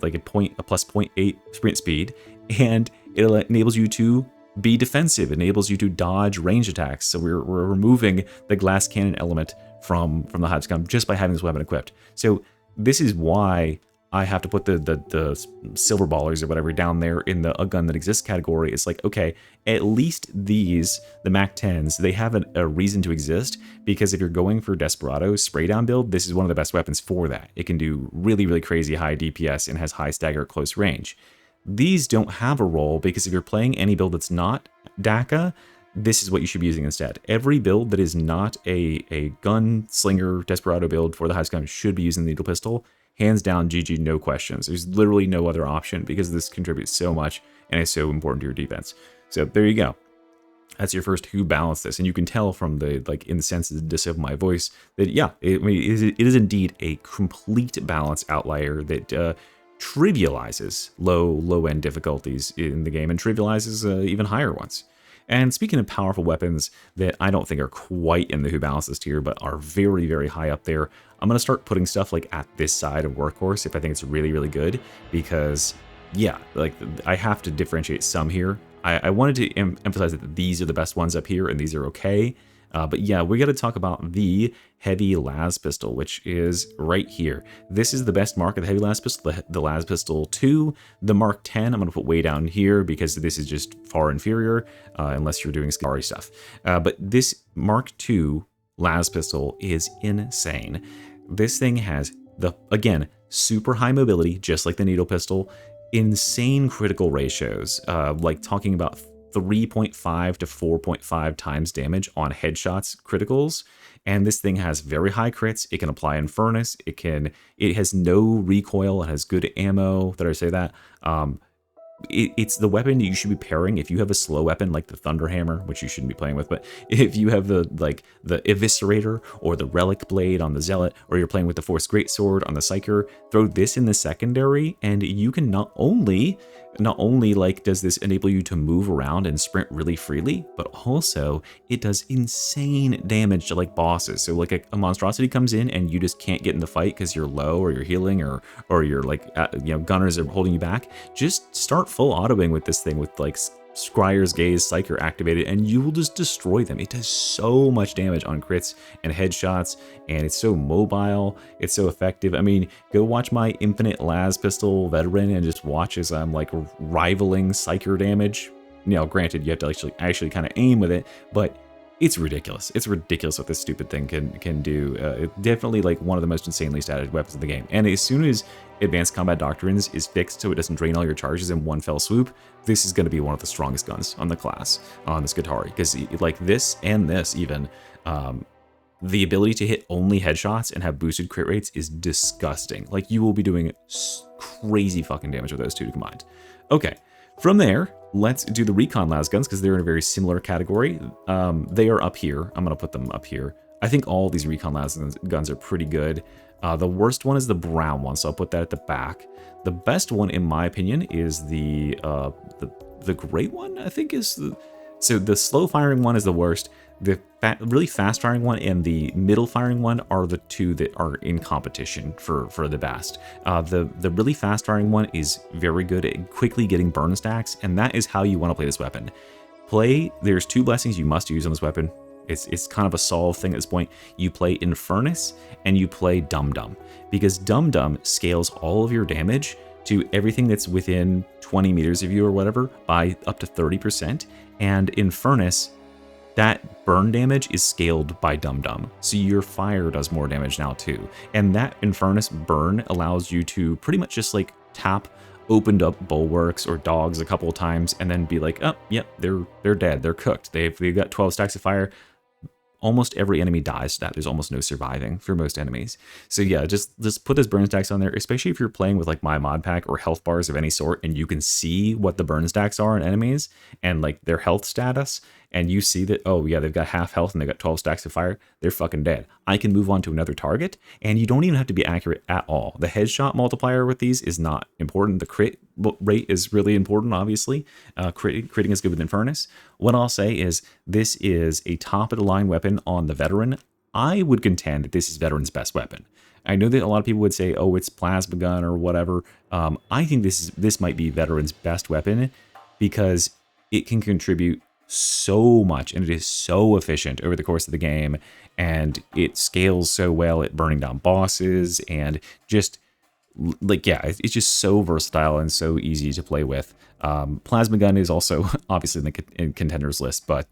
Like a plus 0.8 sprint speed, and it enables you to be defensive, enables you to dodge range attacks. So we're removing the glass cannon element from the Hive Scum just by having this weapon equipped. So this is why I have to put the silver ballers or whatever down there in the a gun that exists category. It's like, okay, at least these, the Mac 10s, they have a reason to exist, because if you're going for Desperado spray down build, this is one of the best weapons for that. It can do really, really crazy high DPS and has high stagger at close range. These don't have a role because if you're playing any build that's not DACA, this is what you should be using instead. Every build that is not a gunslinger Desperado build for the Hive Scum should be using the needle pistol. Hands down, GG, no questions. There's literally no other option because this contributes so much and is so important to your defense. So there you go. That's your first who balanced this. And you can tell from the, like, insensitiveness of my voice that, yeah, it is indeed a complete balance outlier that trivializes low-end difficulties in the game and trivializes even higher ones. And speaking of powerful weapons that I don't think are quite in the Who Balances tier, but are very, very high up there, I'm going to start putting stuff like at this side of Workhorse if I think it's really, really good, because, yeah, like I have to differentiate some here. I wanted to emphasize that these are the best ones up here and these are okay. But yeah, we got to talk about the Heavy Las Pistol, which is right here. This is the best mark of the Heavy Las Pistol, the Las Pistol 2. The Mark 10, I'm going to put way down here because this is just far inferior, unless you're doing Scary stuff. But this Mark 2 las pistol is insane. This thing has again, super high mobility, just like the needle pistol, insane critical ratios, like talking about 3.5 to 4.5 times damage on headshots criticals. And this thing has very high crits. It can apply in furnace. It has no recoil. It has good ammo. Did I say that? It's the weapon you should be pairing if you have a slow weapon like the Thunderhammer, which you shouldn't be playing with, but if you have the Eviscerator or the Relic Blade on the Zealot, or you're playing with the Force Greatsword on the Psyker, throw this in the secondary, and you can not only like does this enable you to move around and sprint really freely, but also it does insane damage to like bosses. So like a monstrosity comes in and you just can't get in the fight because you're low or you're healing or you're like gunners are holding you back. Just start full autoing with this thing with like Scryer's Gaze Psyker activated, and you will just destroy them. It does so much damage on crits and headshots, and it's so mobile, it's so effective. I mean, go watch my Infinite Las Pistol Veteran and just watch as I'm like rivaling Psyker damage. Granted, you have to actually kind of aim with it, but it's ridiculous. It's ridiculous what this stupid thing can do. It's definitely like one of the most insanely statted weapons in the game. And as soon as Advanced Combat Doctrines is fixed so it doesn't drain all your charges in one fell swoop, this is going to be one of the strongest guns on the class, on this Guitari. Because like this and this even, the ability to hit only headshots and have boosted crit rates is disgusting. Like you will be doing crazy fucking damage with those two combined. Okay, from there, let's do the Recon Lasguns because they're in a very similar category. They are up here. I'm going to put them up here. I think all these Recon Lasguns are pretty good. The worst one is the brown one, so I'll put that at the back. The best one, in my opinion, is the gray one, I think is the... So the slow firing one is the worst. The really fast firing one and the middle firing one are the two that are in competition for the best. The really fast firing one is very good at quickly getting burn stacks, and that is how you want to play this weapon. There's two blessings you must use on this weapon. It's kind of a solve thing at this point. You play Infernus and you play Dum Dum, because Dum Dum scales all of your damage to everything that's within 20 meters of you or whatever by up to 30%. And Infernus, that burn damage is scaled by Dum Dum, so your fire does more damage now too. And that Infernus burn allows you to pretty much just like tap opened up bulwarks or dogs a couple of times and then be like, oh, yep, they're dead, they're cooked. They've got 12 stacks of fire. Almost every enemy dies to that. There's almost no surviving for most enemies. So yeah, just put those burn stacks on there, especially if you're playing with like my mod pack or health bars of any sort, and you can see what the burn stacks are on enemies and like their health status, and you see that, oh yeah, they've got half health and they've got 12 stacks of fire, they're fucking dead. I can move on to another target, and you don't even have to be accurate at all. The headshot multiplier with these is not important. The crit rate is really important, obviously. Critting is good with Infernus. What I'll say is this is a top-of-the-line weapon on the Veteran. I would contend that this is Veteran's best weapon. I know that a lot of people would say, oh, it's plasma gun or whatever. I think this might be Veteran's best weapon because it can contribute so much, and it is so efficient over the course of the game, and it scales so well at burning down bosses, and just like, yeah, it's just so versatile and so easy to play with. Plasma gun is also obviously in the contenders list, but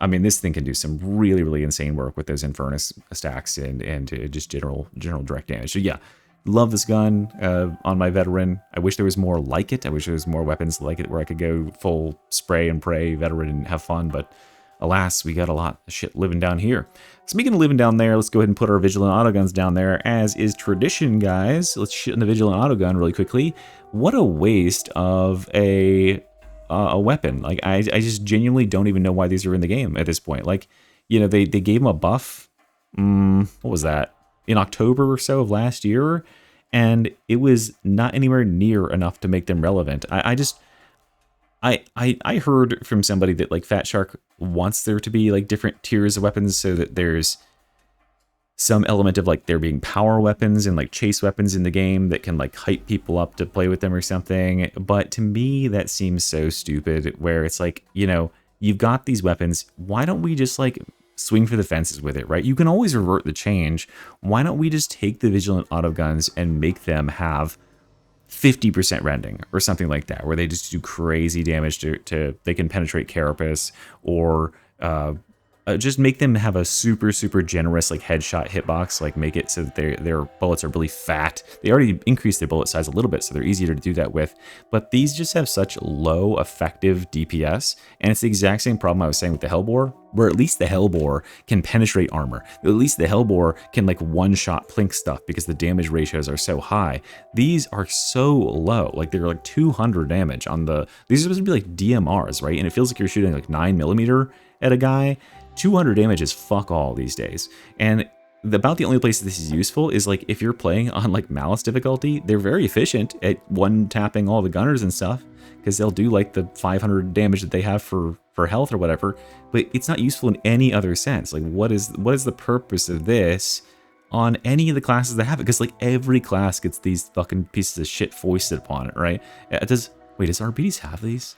I mean, this thing can do some really, really insane work with those Infernus stacks and just general direct damage. So yeah, love this gun on my Veteran. I wish there was more like it. I wish there was more weapons like it where I could go full spray and pray Veteran and have fun, but alas, we got a lot of shit living down here. Speaking of living down there, let's go ahead and put our Vigilant autoguns down there, as is tradition, guys. Let's shoot in the Vigilant autogun really quickly. What a waste of a weapon. Like, I just genuinely don't even know why these are in the game at this point. Like, you know, they gave him a buff. What was that? In October or so of last year, and it was not anywhere near enough to make them relevant. I heard from somebody that like Fat Shark wants there to be like different tiers of weapons so that there's some element of like there being power weapons and like chase weapons in the game that can like hype people up to play with them or something. But to me, that seems so stupid, where it's like, you know, you've got these weapons. Why don't we just like swing for the fences with it, right? You can always revert the change. Why don't we just take the Vigilant autoguns and make them have 50% rending or something like that, where they just do crazy damage to they can penetrate carapace, or just make them have a super generous like headshot hitbox, like make it so that their bullets are really fat. They already increased their bullet size a little bit, so they're easier to do that with, but these just have such low effective DPS, and it's the exact same problem I was saying with the Hellbore, where at least the Hellbore can penetrate armor. At least the Hellbore can like one-shot plink stuff because the damage ratios are so high. These are so low, like they're like 200 damage on the, these are supposed to be like DMRs, right? And it feels like you're shooting like 9mm at a guy. 200 damage is fuck all these days. And about the only place this is useful is like if you're playing on like Malice difficulty, they're very efficient at one-tapping all the gunners and stuff, because they'll do like the 500 damage that they have for health or whatever, but it's not useful in any other sense. Like what is the purpose of this on any of the classes that have it? Because like every class gets these fucking pieces of shit foisted upon it, right? Does Arbites have these?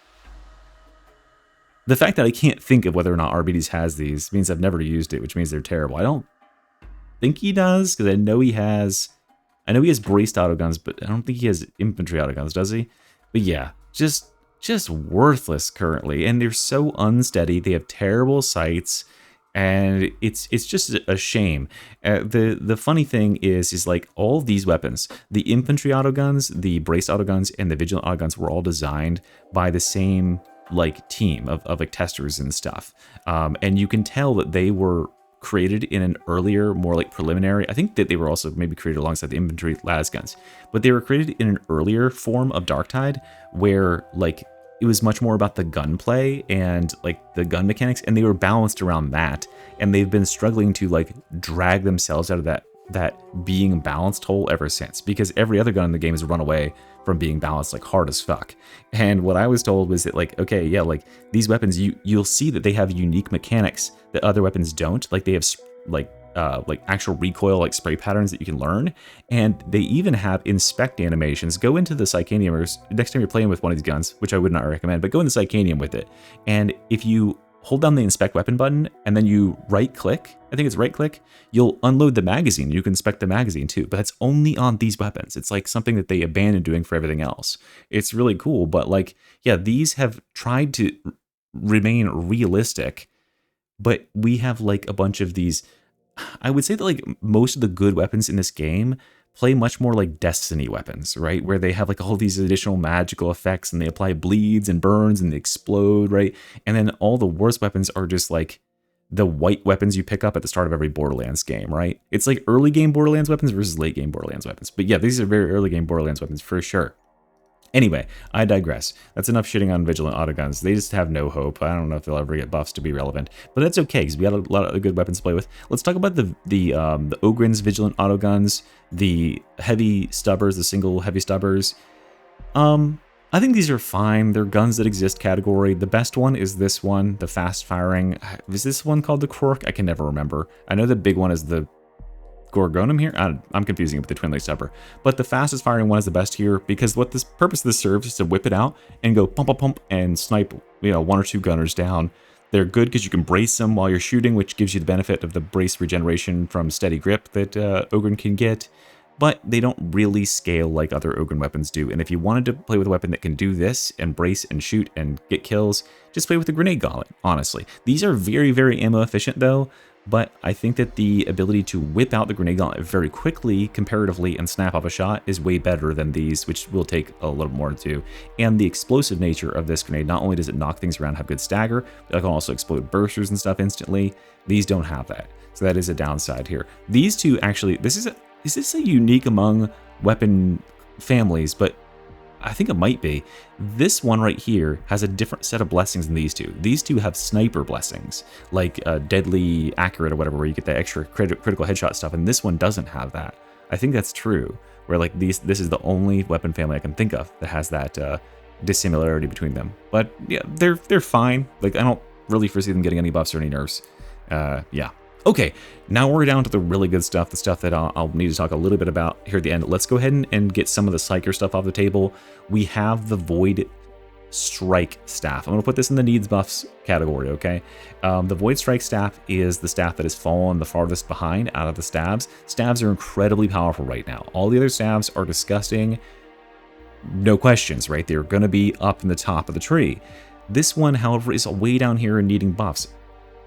The fact that I can't think of whether or not Arbites has these means I've never used it, which means they're terrible. I don't think he does, because I know he has braced autoguns, but I don't think he has infantry autoguns, does he? But yeah, just worthless currently, and they're so unsteady. They have terrible sights, and it's just a shame. The funny thing is like all these weapons, the infantry autoguns, the braced autoguns, and the vigilant autoguns were all designed by the same like team of like testers and stuff, and you can tell that they were created in an earlier, more like preliminary, I think that they were also maybe created alongside the Infantry Lasguns, but they were created in an earlier form of Darktide where like it was much more about the gunplay and like the gun mechanics, and they were balanced around that, and they've been struggling to like drag themselves out of that being balanced hole ever since, because every other gun in the game has run away from being balanced like hard as fuck. And what I was told was that like, okay, yeah, like these weapons, you'll see that they have unique mechanics that other weapons don't. Like they have like actual recoil, like spray patterns that you can learn, and they even have inspect animations. Go into the Psychanium, or next time you're playing with one of these guns, which I would not recommend, but go into Psychanium with it, and if you hold down the inspect weapon button and then you right click, I think it's right click, you'll unload the magazine. You can inspect the magazine too, but that's only on these weapons. It's like something that they abandoned doing for everything else. It's really cool, but like, yeah, these have tried to remain realistic, but we have like a bunch of these. I would say that like most of the good weapons in this game play much more like Destiny weapons, right? Where they have like all these additional magical effects and they apply bleeds and burns and they explode, right? And then all the worst weapons are just like the white weapons you pick up at the start of every Borderlands game, right? It's like early game Borderlands weapons versus late game Borderlands weapons. But yeah, these are very early game Borderlands weapons for sure. Anyway, I digress. That's enough shitting on Vigilant autoguns. They just have no hope. I don't know if they'll ever get buffs to be relevant, but that's okay because we got a lot of good weapons to play with. Let's talk about the Ogryn's Vigilant autoguns, the heavy Stubbers, the single heavy Stubbers. I think these are fine. They're guns that exist category. The best one is this one, the fast firing. Is this one called the Cork? I can never remember. I know the big one is the Gorgonum here. I'm confusing it with the Twin Lake Stubber, but the fastest firing one is the best here because what this purpose of this serves is to whip it out and go pump pump pump and snipe, you know, one or two gunners down. They're good because you can brace them while you're shooting, which gives you the benefit of the brace regeneration from steady grip that Ogryn can get, but they don't really scale like other Ogryn weapons do. And if you wanted to play with a weapon that can do this and brace and shoot and get kills, just play with the Grenade Gauntlet, honestly. These are very, very ammo efficient though, but I think that the ability to whip out the Grenade Gauntlet very quickly, comparatively, and snap off a shot is way better than these, which will take a little more to do. And the explosive nature of this grenade, not only does it knock things around, have good stagger, but it can also explode bursters and stuff instantly. These don't have that, so that is a downside here. These two actually, is this a unique among weapon families, but I think it might be. This one right here has a different set of blessings than these two. These two have sniper blessings, like deadly accurate or whatever, where you get that extra critical headshot stuff, and this one doesn't have that. I think that's true, where like this is the only weapon family I can think of that has that dissimilarity between them. But yeah, they're fine. Like I don't really foresee them getting any buffs or any nerfs. Yeah. Okay, now we're down to the really good stuff, the stuff that I'll need to talk a little bit about here at the end. Let's go ahead and get some of the Psyker stuff off the table. We have the Voidstrike Staff. I'm going to put this in the needs buffs category, okay? The Voidstrike Staff is the staff that has fallen the farthest behind out of the stabs. Stabs are incredibly powerful right now. All the other stabs are disgusting. No questions, right? They're going to be up in the top of the tree. This one, however, is way down here and needing buffs.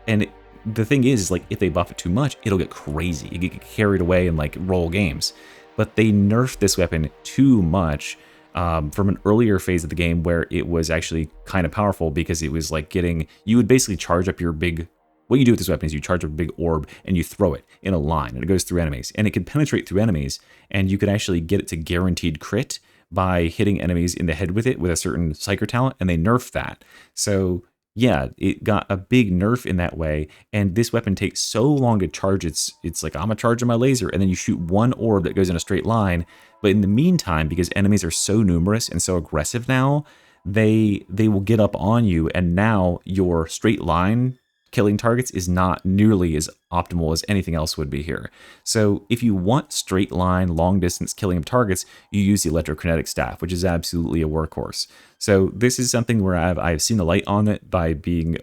And the thing is like, if they buff it too much, it'll get crazy. You get carried away and like roll games. But they nerfed this weapon too much from an earlier phase of the game where it was actually kind of powerful, because it was like you would basically charge up your big, what you do with this weapon is you charge up a big orb and you throw it in a line, and it goes through enemies, and it can penetrate through enemies, and you could actually get it to guaranteed crit by hitting enemies in the head with it with a certain Psyker talent, and they nerfed that. So yeah, it got a big nerf in that way, and this weapon takes so long to charge. It's like, I'm gonna charge my laser, and then you shoot one orb that goes in a straight line. But in the meantime, because enemies are so numerous and so aggressive now, they will get up on you, and now your straight line killing targets is not nearly as optimal as anything else would be here. So if you want straight line, long distance killing of targets, you use the Electrokinetic Staff, which is absolutely a workhorse. So this is something where I've seen the light on it by being,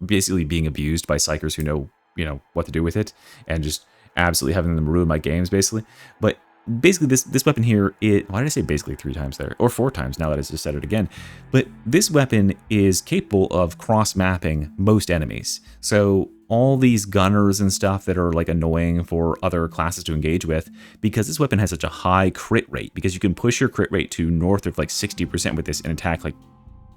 basically being abused by psychers who know, what to do with it, and just absolutely having them ruin my games, basically. But basically this weapon here, why did I say basically 3 times there? Or 4 times now that I just said it again. But this weapon is capable of cross-mapping most enemies. So all these gunners and stuff that are like annoying for other classes to engage with, because this weapon has such a high crit rate, because you can push your crit rate to north of like 60% with this and attack like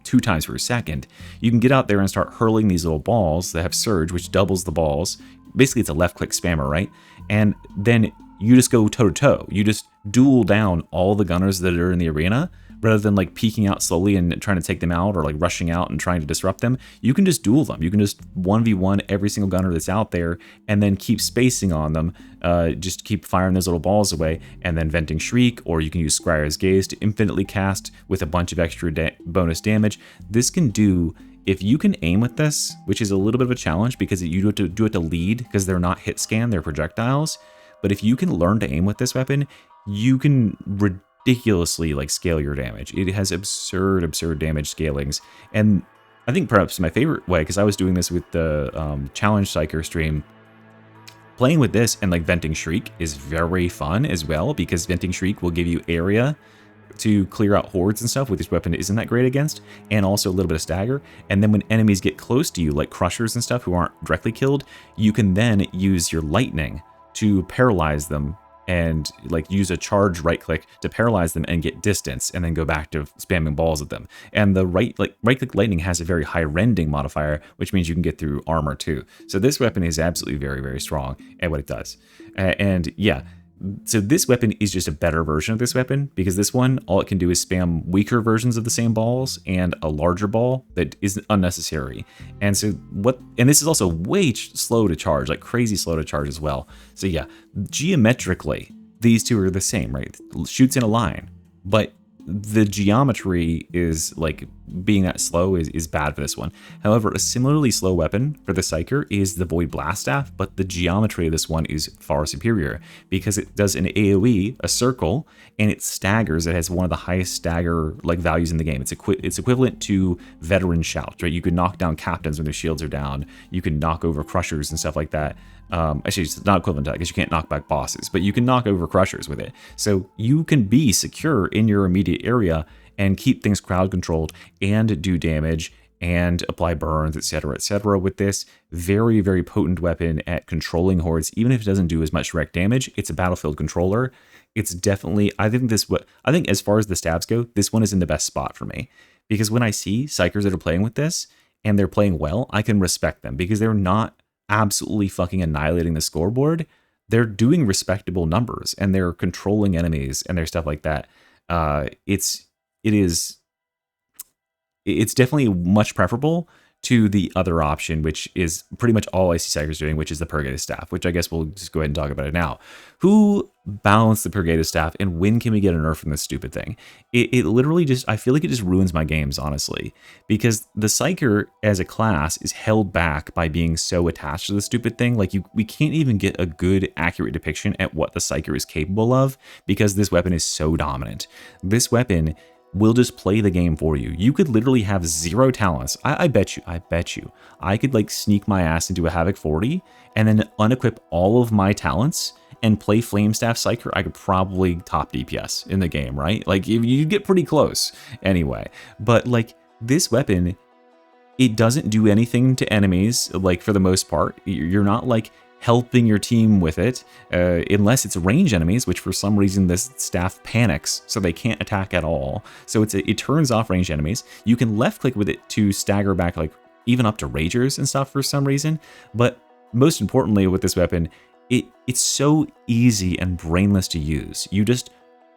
2 times per second, you can get out there and start hurling these little balls that have surge, which doubles the balls. Basically, it's a left-click spammer, right? And then you just go toe-to-toe. You just duel down all the gunners that are in the arena, rather than like peeking out slowly and trying to take them out, or like rushing out and trying to disrupt them. You can just duel them. You can just 1v1 every single gunner that's out there, and then keep spacing on them. Just keep firing those little balls away, and then venting Shriek, or you can use Scryer's Gaze to infinitely cast with a bunch of extra bonus damage. This can do, if you can aim with this, which is a little bit of a challenge because you do have to lead, because they're not hit scan, they're projectiles. But if you can learn to aim with this weapon, you can ridiculously like scale your damage. It has absurd damage scalings. And I think perhaps my favorite way, because I was doing this with the Challenge Psyker stream, playing with this and like venting Shriek is very fun as well, because venting Shriek will give you area to clear out hordes and stuff, which this weapon isn't that great against, and also a little bit of stagger. And then when enemies get close to you, like crushers and stuff who aren't directly killed, you can then use your lightning to paralyze them, and like use a charge right click to paralyze them and get distance, and then go back to spamming balls at them. And the right click lightning has a very high rending modifier, which means you can get through armor too. So this weapon is absolutely very strong at what it does. And yeah, so this weapon is just a better version of this weapon, because this one, all it can do is spam weaker versions of the same balls and a larger ball that isn't unnecessary. And so and this is also way slow to charge, like crazy slow to charge as well. So yeah, geometrically, these two are the same, right? Shoots in a line, but the geometry is like being that slow is bad for this one. However, a similarly slow weapon for the Psyker is the Void Blast Staff, but the geometry of this one is far superior, because it does an AoE, a circle, and it staggers. It has one of the highest stagger like values in the game. It's equivalent to Veteran Shout, right? You can knock down captains when their shields are down. You can knock over crushers and stuff like that. Actually, it's not equivalent to that, because you can't knock back bosses, but you can knock over crushers with it. So you can be secure in your immediate area and keep things crowd controlled and do damage and apply burns, etc. with this very potent weapon at controlling hordes. Even if it doesn't do as much direct damage, it's a battlefield controller. It's definitely, I think as far as the stabs go, this one is in the best spot for me, because when I see psychers that are playing with this and they're playing well, I can respect them, because they're not absolutely fucking annihilating the scoreboard. They're doing respectable numbers, and they're controlling enemies and their stuff like that. It's definitely much preferable to the other option, which is pretty much all I see Psychers doing, which is the Purgative Staff, which I guess we'll just go ahead and talk about it now. Who balanced the Purgative Staff, and when can we get a nerf from this stupid thing? It literally just, I feel like it just ruins my games, honestly, because the Psyker as a class is held back by being so attached to the stupid thing. Like we can't even get a good, accurate depiction at what the Psyker is capable of, because this weapon is so dominant. This weapon will just play the game for you. You could literally have 0 talents. I bet you, I could like sneak my ass into a Havoc 40 and then unequip all of my talents and play Flamestaff Psyker. I could probably top DPS in the game, right? Like you get pretty close anyway. But like this weapon, it doesn't do anything to enemies, like, for the most part. You're not, like, helping your team with it, unless it's range enemies, which for some reason this staff panics, so they can't attack at all. So it turns off range enemies. You can left click with it to stagger back, like, even up to ragers and stuff for some reason. But most importantly with this weapon, it's so easy and brainless to use. You just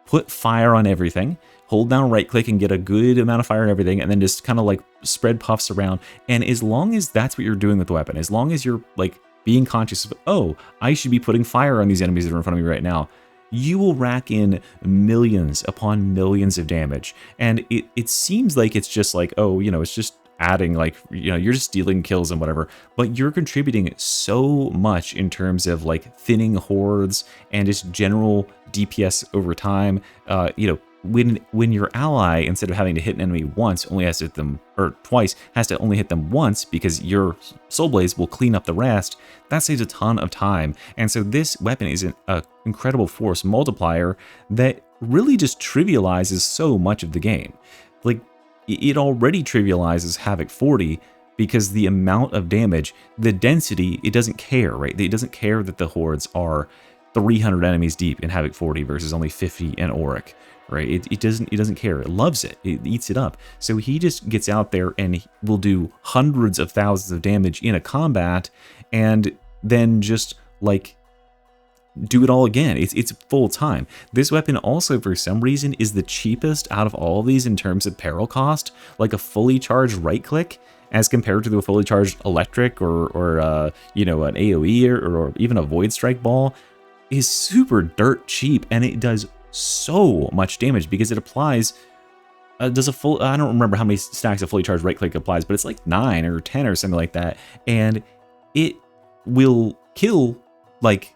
put fire on everything, hold down right click and get a good amount of fire on everything, and then just kind of like spread puffs around. And as long as that's what you're doing with the weapon, as long as you're like being conscious of, oh, I should be putting fire on these enemies that are in front of me right now, you will rack in millions upon millions of damage. And it seems like it's just like, oh, you know, it's just adding, like, you know, you're just stealing kills and whatever, but you're contributing so much in terms of like thinning hordes and just general DPS over time. You know, when your ally, instead of having to hit an enemy once, only has to hit them, or twice, has to only hit them once because your Soul Blaze will clean up the rest, that saves a ton of time. And so this weapon is an incredible force multiplier that really just trivializes so much of the game. Like, it already trivializes Havoc 40 because the amount of damage, the density, it doesn't care, right? It doesn't care that the hordes are 300 enemies deep in Havoc 40 versus only 50 in Auric, right? It doesn't care. It loves it. It eats it up. So he just gets out there and will do hundreds of thousands of damage in a combat and then just like do it all again. It's full time. This weapon also, for some reason, is the cheapest out of all of these in terms of peril cost. Like a fully charged right click, as compared to the fully charged electric or you know, an AOE or even a Voidstrike ball, is super dirt cheap, and it does so much damage because it applies. Does a full? I don't remember how many stacks a fully charged right click applies, but it's like 9 or 10 or something like that, and it will kill like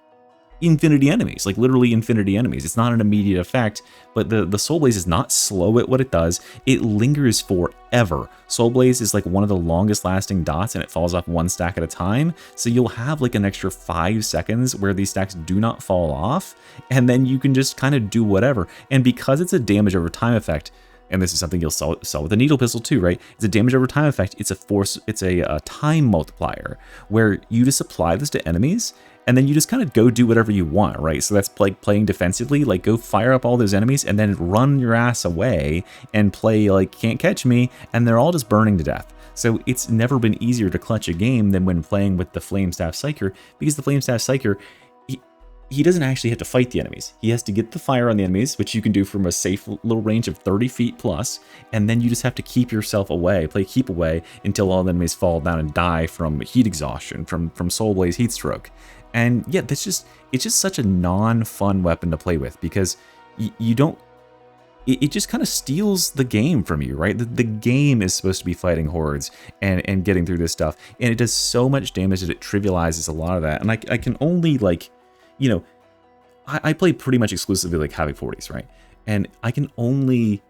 infinity enemies, like literally infinity enemies. It's not an immediate effect, but the Soul Blaze is not slow at what it does. It lingers forever. Soul Blaze is like one of the longest lasting dots, and it falls off one stack at a time. So you'll have like an extra 5 seconds where these stacks do not fall off, and then you can just kind of do whatever. And because it's a damage over time effect, and this is something you'll sell with the needle pistol too, right? It's a damage over time effect. It's a force. It's a time multiplier where you just apply this to enemies, and then you just kind of go do whatever you want, right? So that's like playing defensively, like go fire up all those enemies and then run your ass away and play like can't catch me, and they're all just burning to death. So it's never been easier to clutch a game than when playing with the Flame Staff Psyker, because the Flame Staff Psyker, he doesn't actually have to fight the enemies. He has to get the fire on the enemies, which you can do from a safe little range of 30 feet plus, and then you just have to keep yourself away, play keep away until all the enemies fall down and die from heat exhaustion, from Soul Blaze heat stroke. And yeah, it's just such a non-fun weapon to play with because you don't. It just kind of steals the game from you, right? The game is supposed to be fighting hordes and getting through this stuff, and it does so much damage that it trivializes a lot of that. And I can only, like, you know, I play pretty much exclusively like Havoc 40s, right? And I can only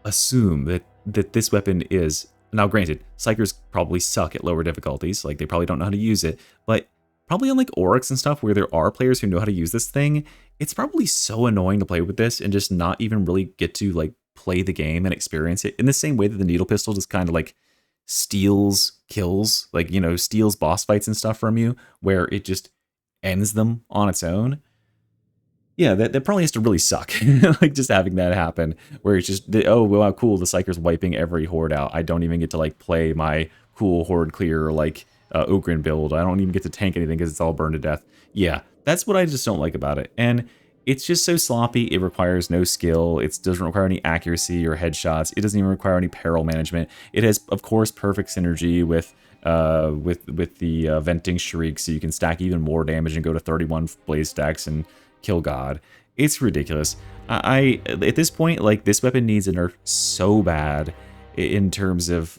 assume that this weapon is, now granted, Psykers probably suck at lower difficulties, like they probably don't know how to use it, but probably on like Oryx and stuff where there are players who know how to use this thing, it's probably so annoying to play with this and just not even really get to like play the game and experience it in the same way that the needle pistol just kind of like steals kills, like, you know, steals boss fights and stuff from you, where it just ends them on its own. Yeah, that probably has to really suck, like just having that happen, where it's just, oh wow, cool, the Psyker's wiping every horde out. I don't even get to like play my cool horde clear like Ogren build. I don't even get to tank anything because it's all burned to death. Yeah, that's what I just don't like about it. And it's just so sloppy. It requires no skill. It doesn't require any accuracy or headshots. It doesn't even require any peril management. It has, of course, perfect synergy with the venting shriek, so you can stack even more damage and go to 31 blaze stacks and kill God. It's ridiculous. I at this point, like, this weapon needs a nerf so bad in terms of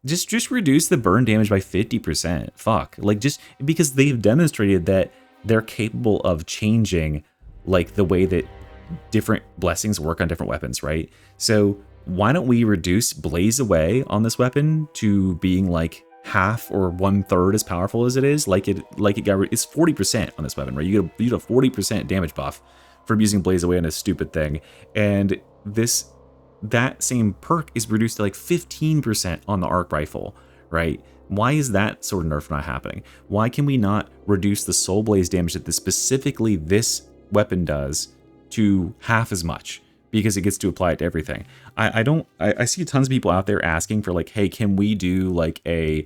just reduce the burn damage by 50%. Fuck, like, just because they've demonstrated that they're capable of changing like the way that different blessings work on different weapons, right? So why don't we reduce Blaze Away on this weapon to being like half or 1/3 as powerful as it is? Like it got, it's 40% on this weapon, right? You get a 40% damage buff from using Blaze Away on a stupid thing, and that same perk is reduced to like 15% on the arc rifle, right? Why is that sort of nerf not happening? Why can we not reduce the Soul Blaze damage that specifically this weapon does to half as much? Because it gets to apply it to everything. I see tons of people out there asking for like, hey, can we do like a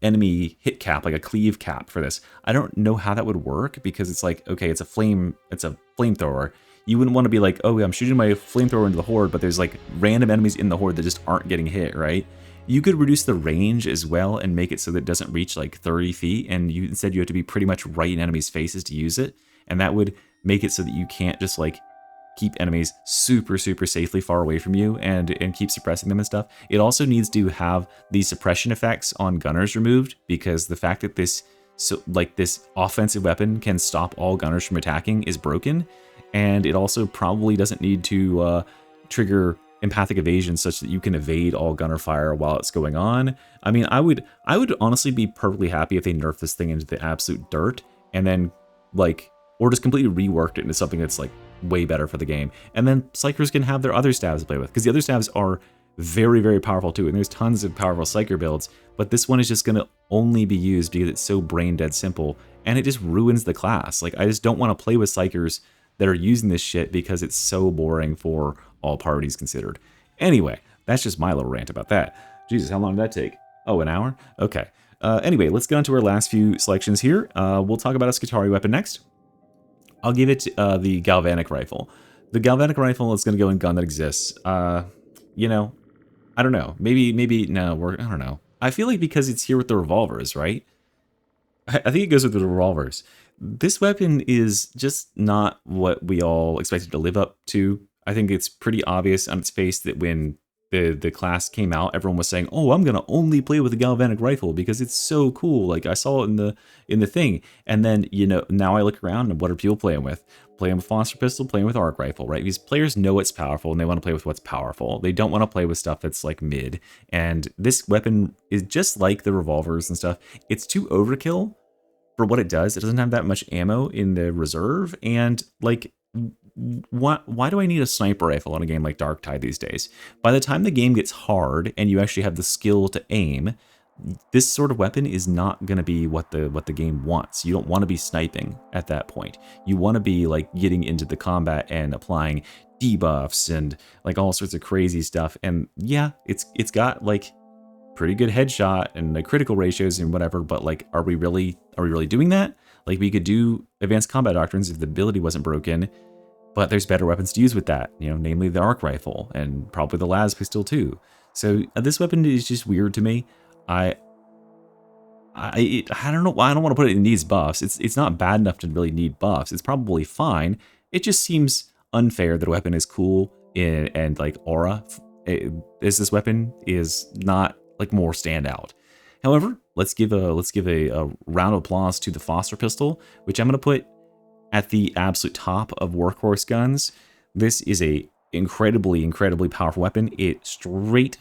enemy hit cap, like a cleave cap for this? I don't know how that would work, because it's like, okay, it's a flamethrower. You wouldn't want to be like, oh, I'm shooting my flamethrower into the horde, but there's like random enemies in the horde that just aren't getting hit, right? You could reduce the range as well and make it so that it doesn't reach like 30 feet, and instead you have to be pretty much right in enemies' faces to use it, and that would make it so that you can't just like keep enemies super safely far away from you and keep suppressing them and stuff. It also needs to have the suppression effects on gunners removed, because the fact that this offensive weapon can stop all gunners from attacking is broken, and it also probably doesn't need to trigger empathic evasion such that you can evade all gunner fire while it's going on. I mean, I would honestly be perfectly happy if they nerfed this thing into the absolute dirt, and then like, or just completely reworked it into something that's like way better for the game. And then Psychers can have their other stabs to play with, because the other stabs are very powerful too, and there's tons of powerful Psyker builds, but this one is just going to only be used because it's so brain dead simple, and it just ruins the class. Like, I just don't want to play with Psychers that are using this shit because it's so boring for all parties considered. Anyway, that's just my little rant about that. Jesus, how long did that take? Oh, an hour? Okay. Anyway, let's get on to our last few selections here. We'll talk about a Skitarii weapon next. I'll give it the Galvanic Rifle. The Galvanic Rifle is going to go in gun that exists. You know, I don't know. Maybe no, I don't know. I feel like because it's here with the Revolvers, right? I think it goes with the Revolvers. This weapon is just not what we all expected to live up to. I think it's pretty obvious on its face that when the class came out, everyone was saying, oh, I'm going to only play with the Galvanic Rifle because it's so cool. Like, I saw it in the thing. And then, you know, now I look around and what are people playing with? Playing with Phosphor Pistol, playing with Arc Rifle, right? These players know it's powerful and they want to play with what's powerful. They don't want to play with stuff that's like mid. And this weapon is just like the Revolvers and stuff. It's too overkill for what it does. It doesn't have that much ammo in the reserve. And like, why do I need a sniper rifle in a game like Darktide these days? By the time the game gets hard and you actually have the skill to aim, this sort of weapon is not going to be what the game wants. You don't want to be sniping at that point. You want to be like getting into the combat and applying debuffs and like all sorts of crazy stuff. And yeah, it's got like pretty good headshot and the critical ratios and whatever, but like, are we really doing that? Like, we could do advanced combat doctrines if the ability wasn't broken, but there's better weapons to use with that, you know, namely the Arc Rifle and probably the Las Pistol too. So this weapon is just weird to me. I don't know. I don't want to put it in needs buffs. It's not bad enough to really need buffs. It's probably fine. It just seems unfair that a weapon is cool and like aura as this weapon is not like more standout. However, let's give a round of applause to the Phosphor Pistol, which I'm going to put at the absolute top of workhorse guns. This is a incredibly powerful weapon. It straight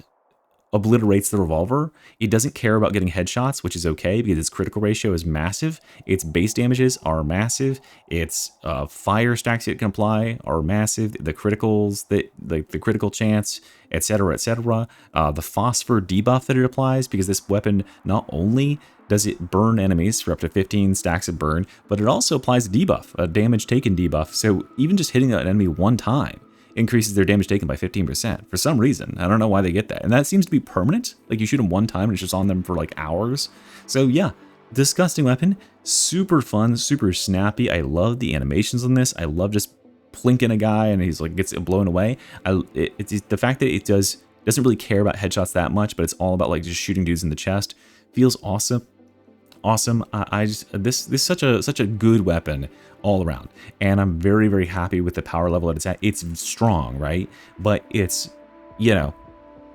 obliterates the Revolver. It doesn't care about getting headshots, which is okay because its critical ratio is massive. Its base damages are massive. Its fire stacks it can apply are massive. The criticals, the critical chance, etc. The phosphor debuff that it applies, because this weapon not only does it burn enemies for up to 15 stacks of burn, but it also applies a debuff, a damage taken debuff. So even just hitting an enemy one time increases their damage taken by 15% for some reason. I don't know why they get that. And that seems to be permanent. Like, you shoot them one time and it's just on them for like hours. So yeah, disgusting weapon, super fun, super snappy. I love the animations on this. I love just plinking a guy and he's like gets blown away. It's the fact that it doesn't really care about headshots that much, but it's all about like just shooting dudes in the chest. Feels awesome. This is such a good weapon all around, and I'm very happy with the power level that it's at. It's strong, right? But it's, you know,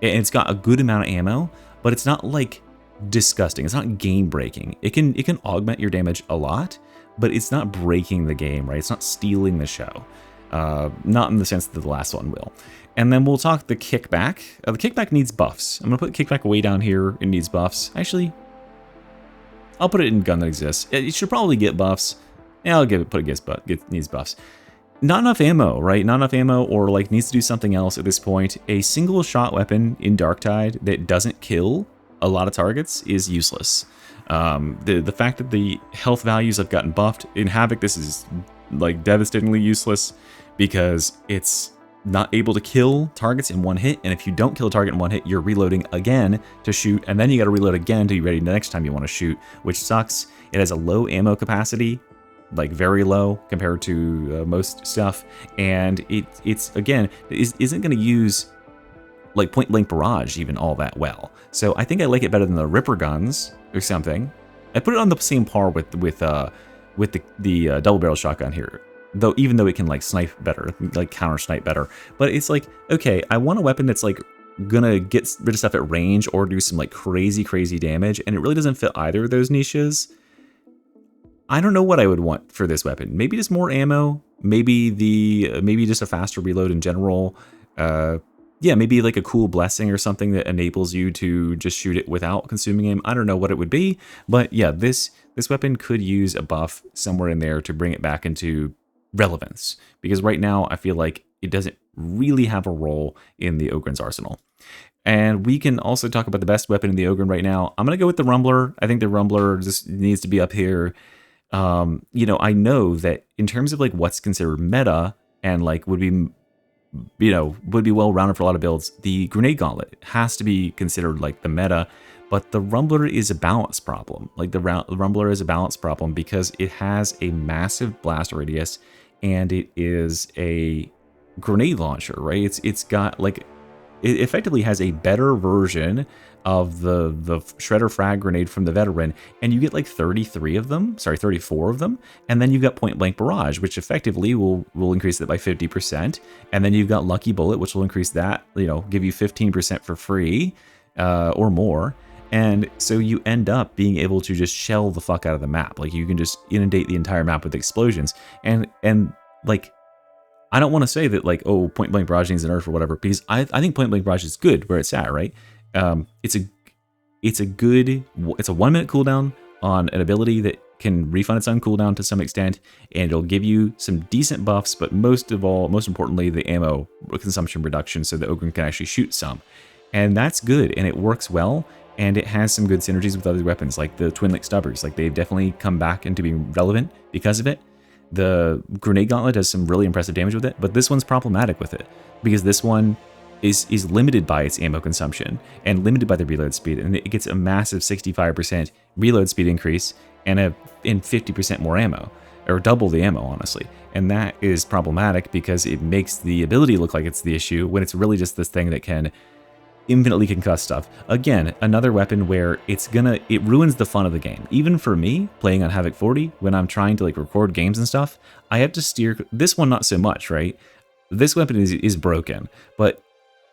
it's got a good amount of ammo, but it's not like disgusting. It's not game breaking. It can augment your damage a lot, but it's not breaking the game, right? It's not stealing the show. Not in the sense that the last one will. And then we'll talk the Kickback. The Kickback needs buffs. I'm gonna put Kickback way down here. It needs buffs. Actually, I'll put it in gun that exists. It should probably get buffs. Yeah, I'll needs buffs. Not enough ammo, right? Not enough ammo, or like needs to do something else at this point. A single shot weapon in Darktide that doesn't kill a lot of targets is useless. The fact that the health values have gotten buffed in Havoc, this is like devastatingly useless because it's not able to kill targets in one hit, and if you don't kill a target in one hit, you're reloading again to shoot, and then you got to reload again to be ready the next time you want to shoot, which sucks. It has a low ammo capacity, like very low compared to most stuff, and it's again isn't going to use like point blank barrage even all that well. So I think I like it better than the Ripper guns or something. I put it on the same par with the double barrel shotgun here, though, even though it can like snipe better, like counter snipe better. But it's like, okay, I want a weapon that's like gonna get rid of stuff at range or do some like crazy damage, and it really doesn't fit either of those niches. I don't know what I would want for this weapon. Maybe just more ammo, maybe just a faster reload in general. Yeah, maybe like a cool blessing or something that enables you to just shoot it without consuming aim. I don't know what it would be, but yeah, this weapon could use a buff somewhere in there to bring it back into relevance, because right now I feel like it doesn't really have a role in the Ogryn's arsenal. And we can also talk about the best weapon in the Ogryn right now. I'm gonna go with the Rumbler. I think the Rumbler just needs to be up here. You know, I know that in terms of like what's considered meta and like would be well rounded for a lot of builds, the Grenade Gauntlet has to be considered like the meta. But the Rumbler is a balance problem. Like the Rumbler is a balance problem because it has a massive blast radius and it is a grenade launcher, right? It's got like, it effectively has a better version of the Shredder Frag grenade from the Veteran, and you get like 34 of them, and then you've got Point Blank Barrage, which effectively will increase it by 50%, and then you've got Lucky Bullet, which will increase that, you know, give you 15% for free, or more. And so you end up being able to just shell the fuck out of the map. Like you can just inundate the entire map with explosions. And like, I don't want to say that like, oh, Point Blank Barrage needs a nerf or whatever, because I think Point Blank Barrage is good where it's at, right? It's a 1 minute cooldown on an ability that can refund its own cooldown to some extent, and it'll give you some decent buffs, but most importantly, the ammo consumption reduction so the Ogryn can actually shoot some. And that's good, and it works well, and it has some good synergies with other weapons, like the Twin Lick Stubbers. Like they've definitely come back into being relevant because of it. The Grenade Gauntlet does some really impressive damage with it, but this one's problematic with it, because this one is limited by its ammo consumption and limited by the reload speed, and it gets a massive 65% reload speed increase and 50% more ammo, or double the ammo, honestly. And that is problematic because it makes the ability look like it's the issue when it's really just this thing that can infinitely concuss stuff. Again, another weapon where it ruins the fun of the game. Even for me, playing on Havoc 40, when I'm trying to like record games and stuff, I have to steer. This one not so much, right? This weapon is broken, but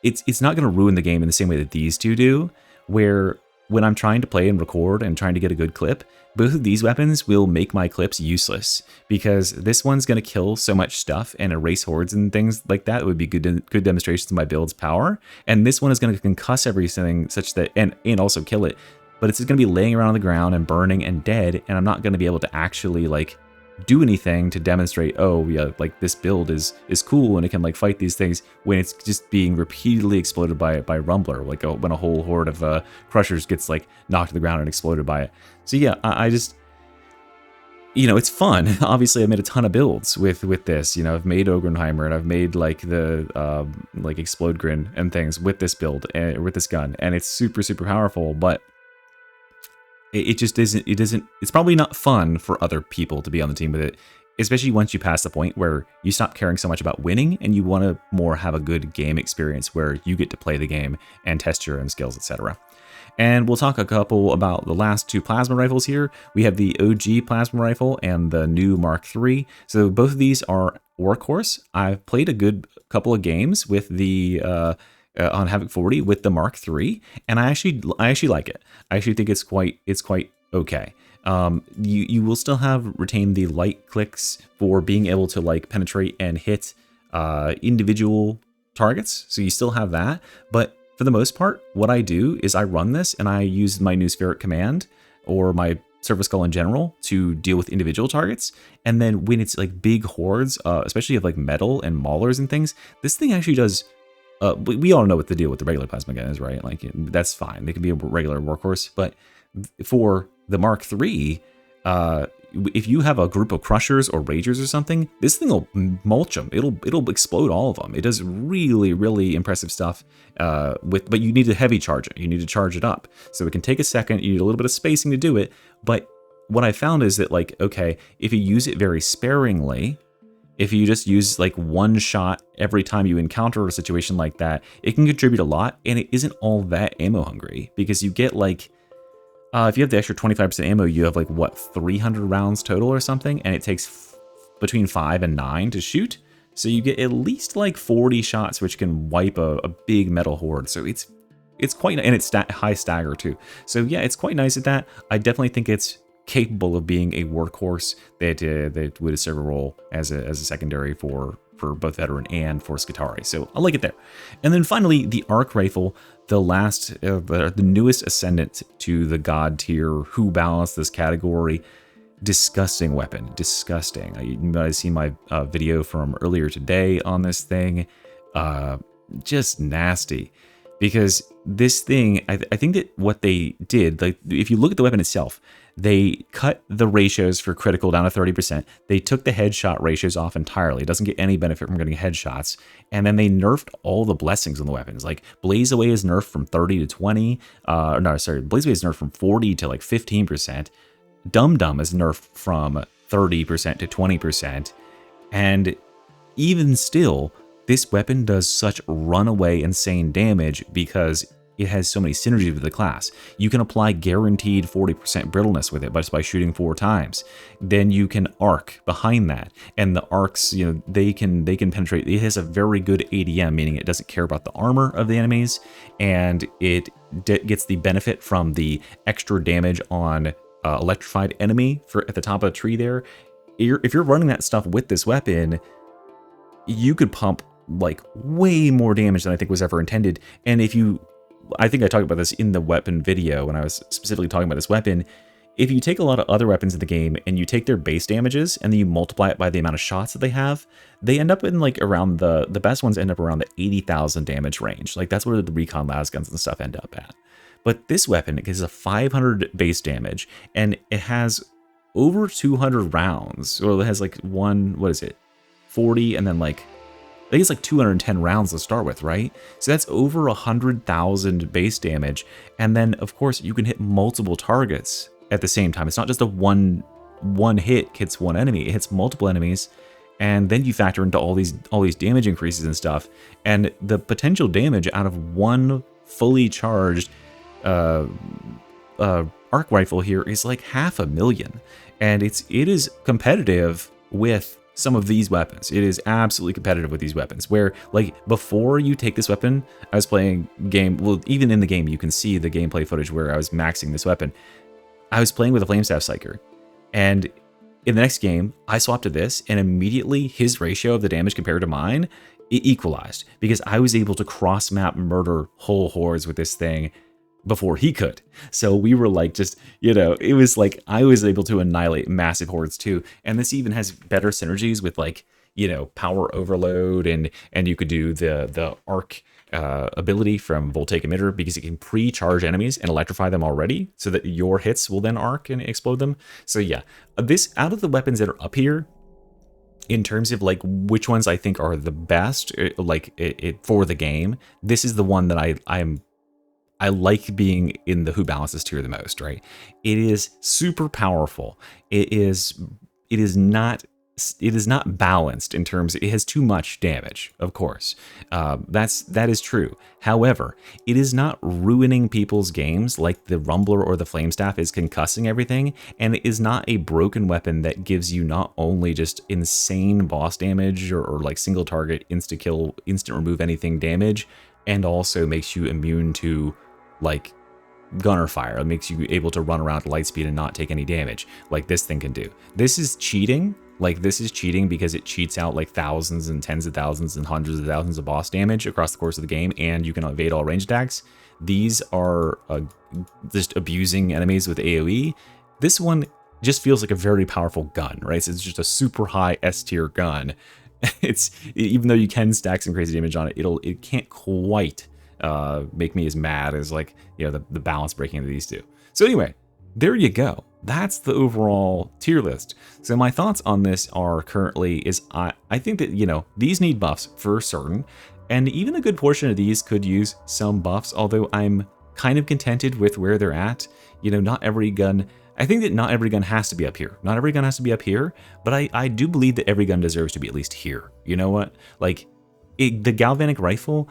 it's not going to ruin the game in the same way that these two do, where when I'm trying to play and record and trying to get a good clip, both of these weapons will make my clips useless, because this one's going to kill so much stuff and erase hordes and things like that. It would be good demonstrations of my build's power, and this one is going to concuss everything such that, and also kill it, but it's just going to be laying around on the ground and burning and dead, and I'm not going to be able to actually like do anything to demonstrate, oh yeah, like this build is cool and it can like fight these things, when it's just being repeatedly exploded by Rumbler, like when a whole horde of crushers gets like knocked to the ground and exploded by it. So yeah, I just, you know, it's fun. Obviously I made a ton of builds with this, you know, I've made Ogrynheimer and I've made like the like Explode Grin and things with this build and with this gun, and it's super powerful, but it just isn't, it's probably not fun for other people to be on the team with it, especially once you pass the point where you stop caring so much about winning and you want to more have a good game experience where you get to play the game and test your own skills, etc. And we'll talk a couple about the last two plasma rifles here. We have the OG plasma rifle and the new Mark III. So both of these are workhorse. I've played a good couple of games with the on Havoc 40 with the Mark III, and I actually like it. I actually think it's quite okay. You will still have retained the light clicks for being able to like penetrate and hit individual targets, so you still have that. But for the most part, what I do is I run this and I use my new Spheric Command or my Surface Skull in general to deal with individual targets. And then when it's like big hordes, especially of like metal and maulers and things, this thing actually does we all know what the deal with the regular plasma gun is, right? Like, that's fine. They can be a regular workhorse, but for the Mark III, if you have a group of crushers or ragers or something, this thing will mulch them. It'll explode all of them. It does really, really impressive stuff. But you need to heavy charge it. You need to charge it up. So it can take a second. You need a little bit of spacing to do it. But what I found is that, like, okay, if you use it very sparingly, if you just use like one shot every time you encounter a situation like that, it can contribute a lot, and it isn't all that ammo hungry, because you get like, if you have the extra 25% ammo, you have like, what, 300 rounds total or something, and it takes between 5 and 9 to shoot. So you get at least like 40 shots, which can wipe a big metal horde. So it's quite, and it's high stagger too. So yeah, it's quite nice at that. I definitely think it's capable of being a workhorse that would serve a role as a secondary for both veteran and for Skitarii. So I like it there. And then finally, the Arc Rifle, the newest ascendant to the God tier, who balanced this category. Disgusting weapon, disgusting. You might have seen my video from earlier today on this thing. Just nasty. Because this thing, I think that what they did, like, if you look at the weapon itself, they cut the ratios for critical down to 30%. They took the headshot ratios off entirely. It doesn't get any benefit from getting headshots. And then they nerfed all the blessings on the weapons. Like, Blaze Away is nerfed from 30 to 20. Blaze Away is nerfed from 40 to like 15%. Dum Dum is nerfed from 30% to 20%. And even still, this weapon does such runaway insane damage because it has so many synergies with the class. You can apply guaranteed 40% brittleness with it just by shooting 4 times. Then you can arc behind that, and the arcs, you know, they can penetrate. It has a very good ADM, meaning it doesn't care about the armor of the enemies, and it gets the benefit from the extra damage on electrified enemy at the top of the tree there. If you're running that stuff with this weapon, you could pump like way more damage than I think was ever intended. And I think I talked about this in the weapon video when I was specifically talking about this weapon. If you take a lot of other weapons in the game and you take their base damages and then you multiply it by the amount of shots that they have, they end up in like around the best ones end up around the 80,000 damage range. Like, that's where the Recon Lasguns and stuff end up at. But this weapon is a 500 base damage, and it has over 200 rounds. Or it has like 40, and then like, I think it's like 210 rounds to start with, right? So that's over 100,000 base damage. And then, of course, you can hit multiple targets at the same time. It's not just a one hit hits one enemy. It hits multiple enemies. And then you factor into all these damage increases and stuff. And the potential damage out of one fully charged arc rifle here is like 500,000. And it is competitive with some of these weapons. It is absolutely competitive with these weapons, where like before you take this weapon, I was playing well, even in the game, you can see the gameplay footage where I was maxing this weapon. I was playing with a Flamestaff Psyker, and in the next game, I swapped to this, and immediately his ratio of the damage compared to mine, it equalized, because I was able to cross-map murder whole hordes with this thing before he could. So we were like, just, you know, it was like I was able to annihilate massive hordes too. And this even has better synergies with, like, you know, power overload, and you could do the arc ability from Voltaic Emitter, because it can pre-charge enemies and electrify them already, so that your hits will then arc and explode them. So yeah, this, out of the weapons that are up here, in terms of like which ones I think are the best, like for the game, this is the one that I like being in the who balances tier the most, right? It is super powerful. It is not balanced in terms, it has too much damage, of course. That is true. However, it is not ruining people's games like the Rumbler or the Flamestaff is concussing everything, and it is not a broken weapon that gives you not only just insane boss damage or like single target insta kill, instant remove anything damage, and also makes you immune to like gunner fire. It makes you able to run around at light speed and not take any damage like this thing can do. This is cheating. Like, this is cheating because it cheats out like thousands and tens of thousands and hundreds of thousands of boss damage across the course of the game, and you can evade all range attacks. These are just abusing enemies with AoE. This one just feels like a very powerful gun, right? So it's just a super high S tier gun It's, even though you can stack some crazy damage on it, it can't quite make me as mad as, like, you know, the balance breaking of these two. So anyway, there you go. That's the overall tier list. So my thoughts on this are currently is I think that, you know, these need buffs for certain, and even a good portion of these could use some buffs, although I'm kind of contented with where they're at. You know, not every gun, I think that not every gun has to be up here. Not every gun has to be up here, but I do believe that every gun deserves to be at least here. You know what? Like, the Galvanic Rifle,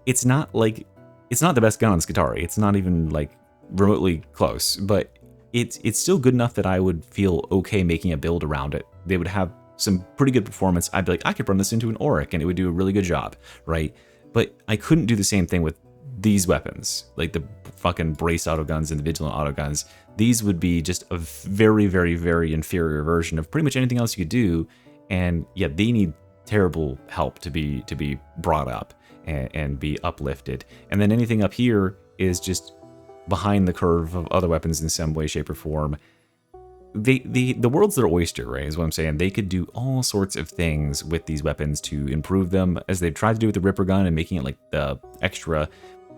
it's not the best gun on Skitarii. It's not even, like, remotely close, but it's still good enough that I would feel okay making a build around it. They would have some pretty good performance. I'd be like, I could run this into an Auric and it would do a really good job, right? But I couldn't do the same thing with these weapons, like the fucking brace autoguns and the Vigilant autoguns. These would be just a very, very, very inferior version of pretty much anything else you could do, and yeah, they need terrible help to be brought up and be uplifted. And then anything up here is just behind the curve of other weapons in some way, shape, or form. The world's their oyster, right, is what I'm saying. They could do all sorts of things with these weapons to improve them, as they've tried to do with the Ripper gun and making it like the extra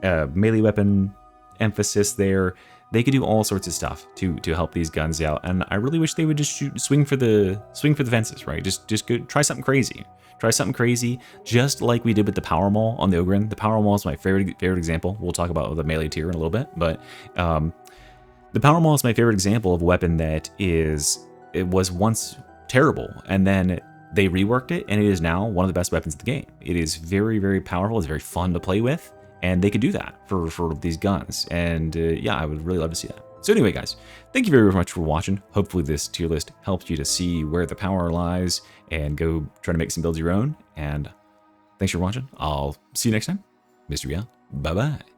melee weapon emphasis there. They could do all sorts of stuff to help these guns out, and I really wish they would just swing for the fences, right? Just go try something crazy. Try something crazy, just like we did with the Power Maul on the Ogryn. The Power Maul is my favorite example. We'll talk about the melee tier in a little bit, but the Power Maul is my favorite example of a weapon that it was once terrible, and then they reworked it, and it is now one of the best weapons in the game. It is very, very powerful. It's very fun to play with, and they could do that for these guns. And yeah, I would really love to see that. So anyway, guys, thank you very much for watching. Hopefully this tier list helped you to see where the power lies and go try to make some builds of your own. And thanks for watching. I'll see you next time. Mystery out. Bye-bye.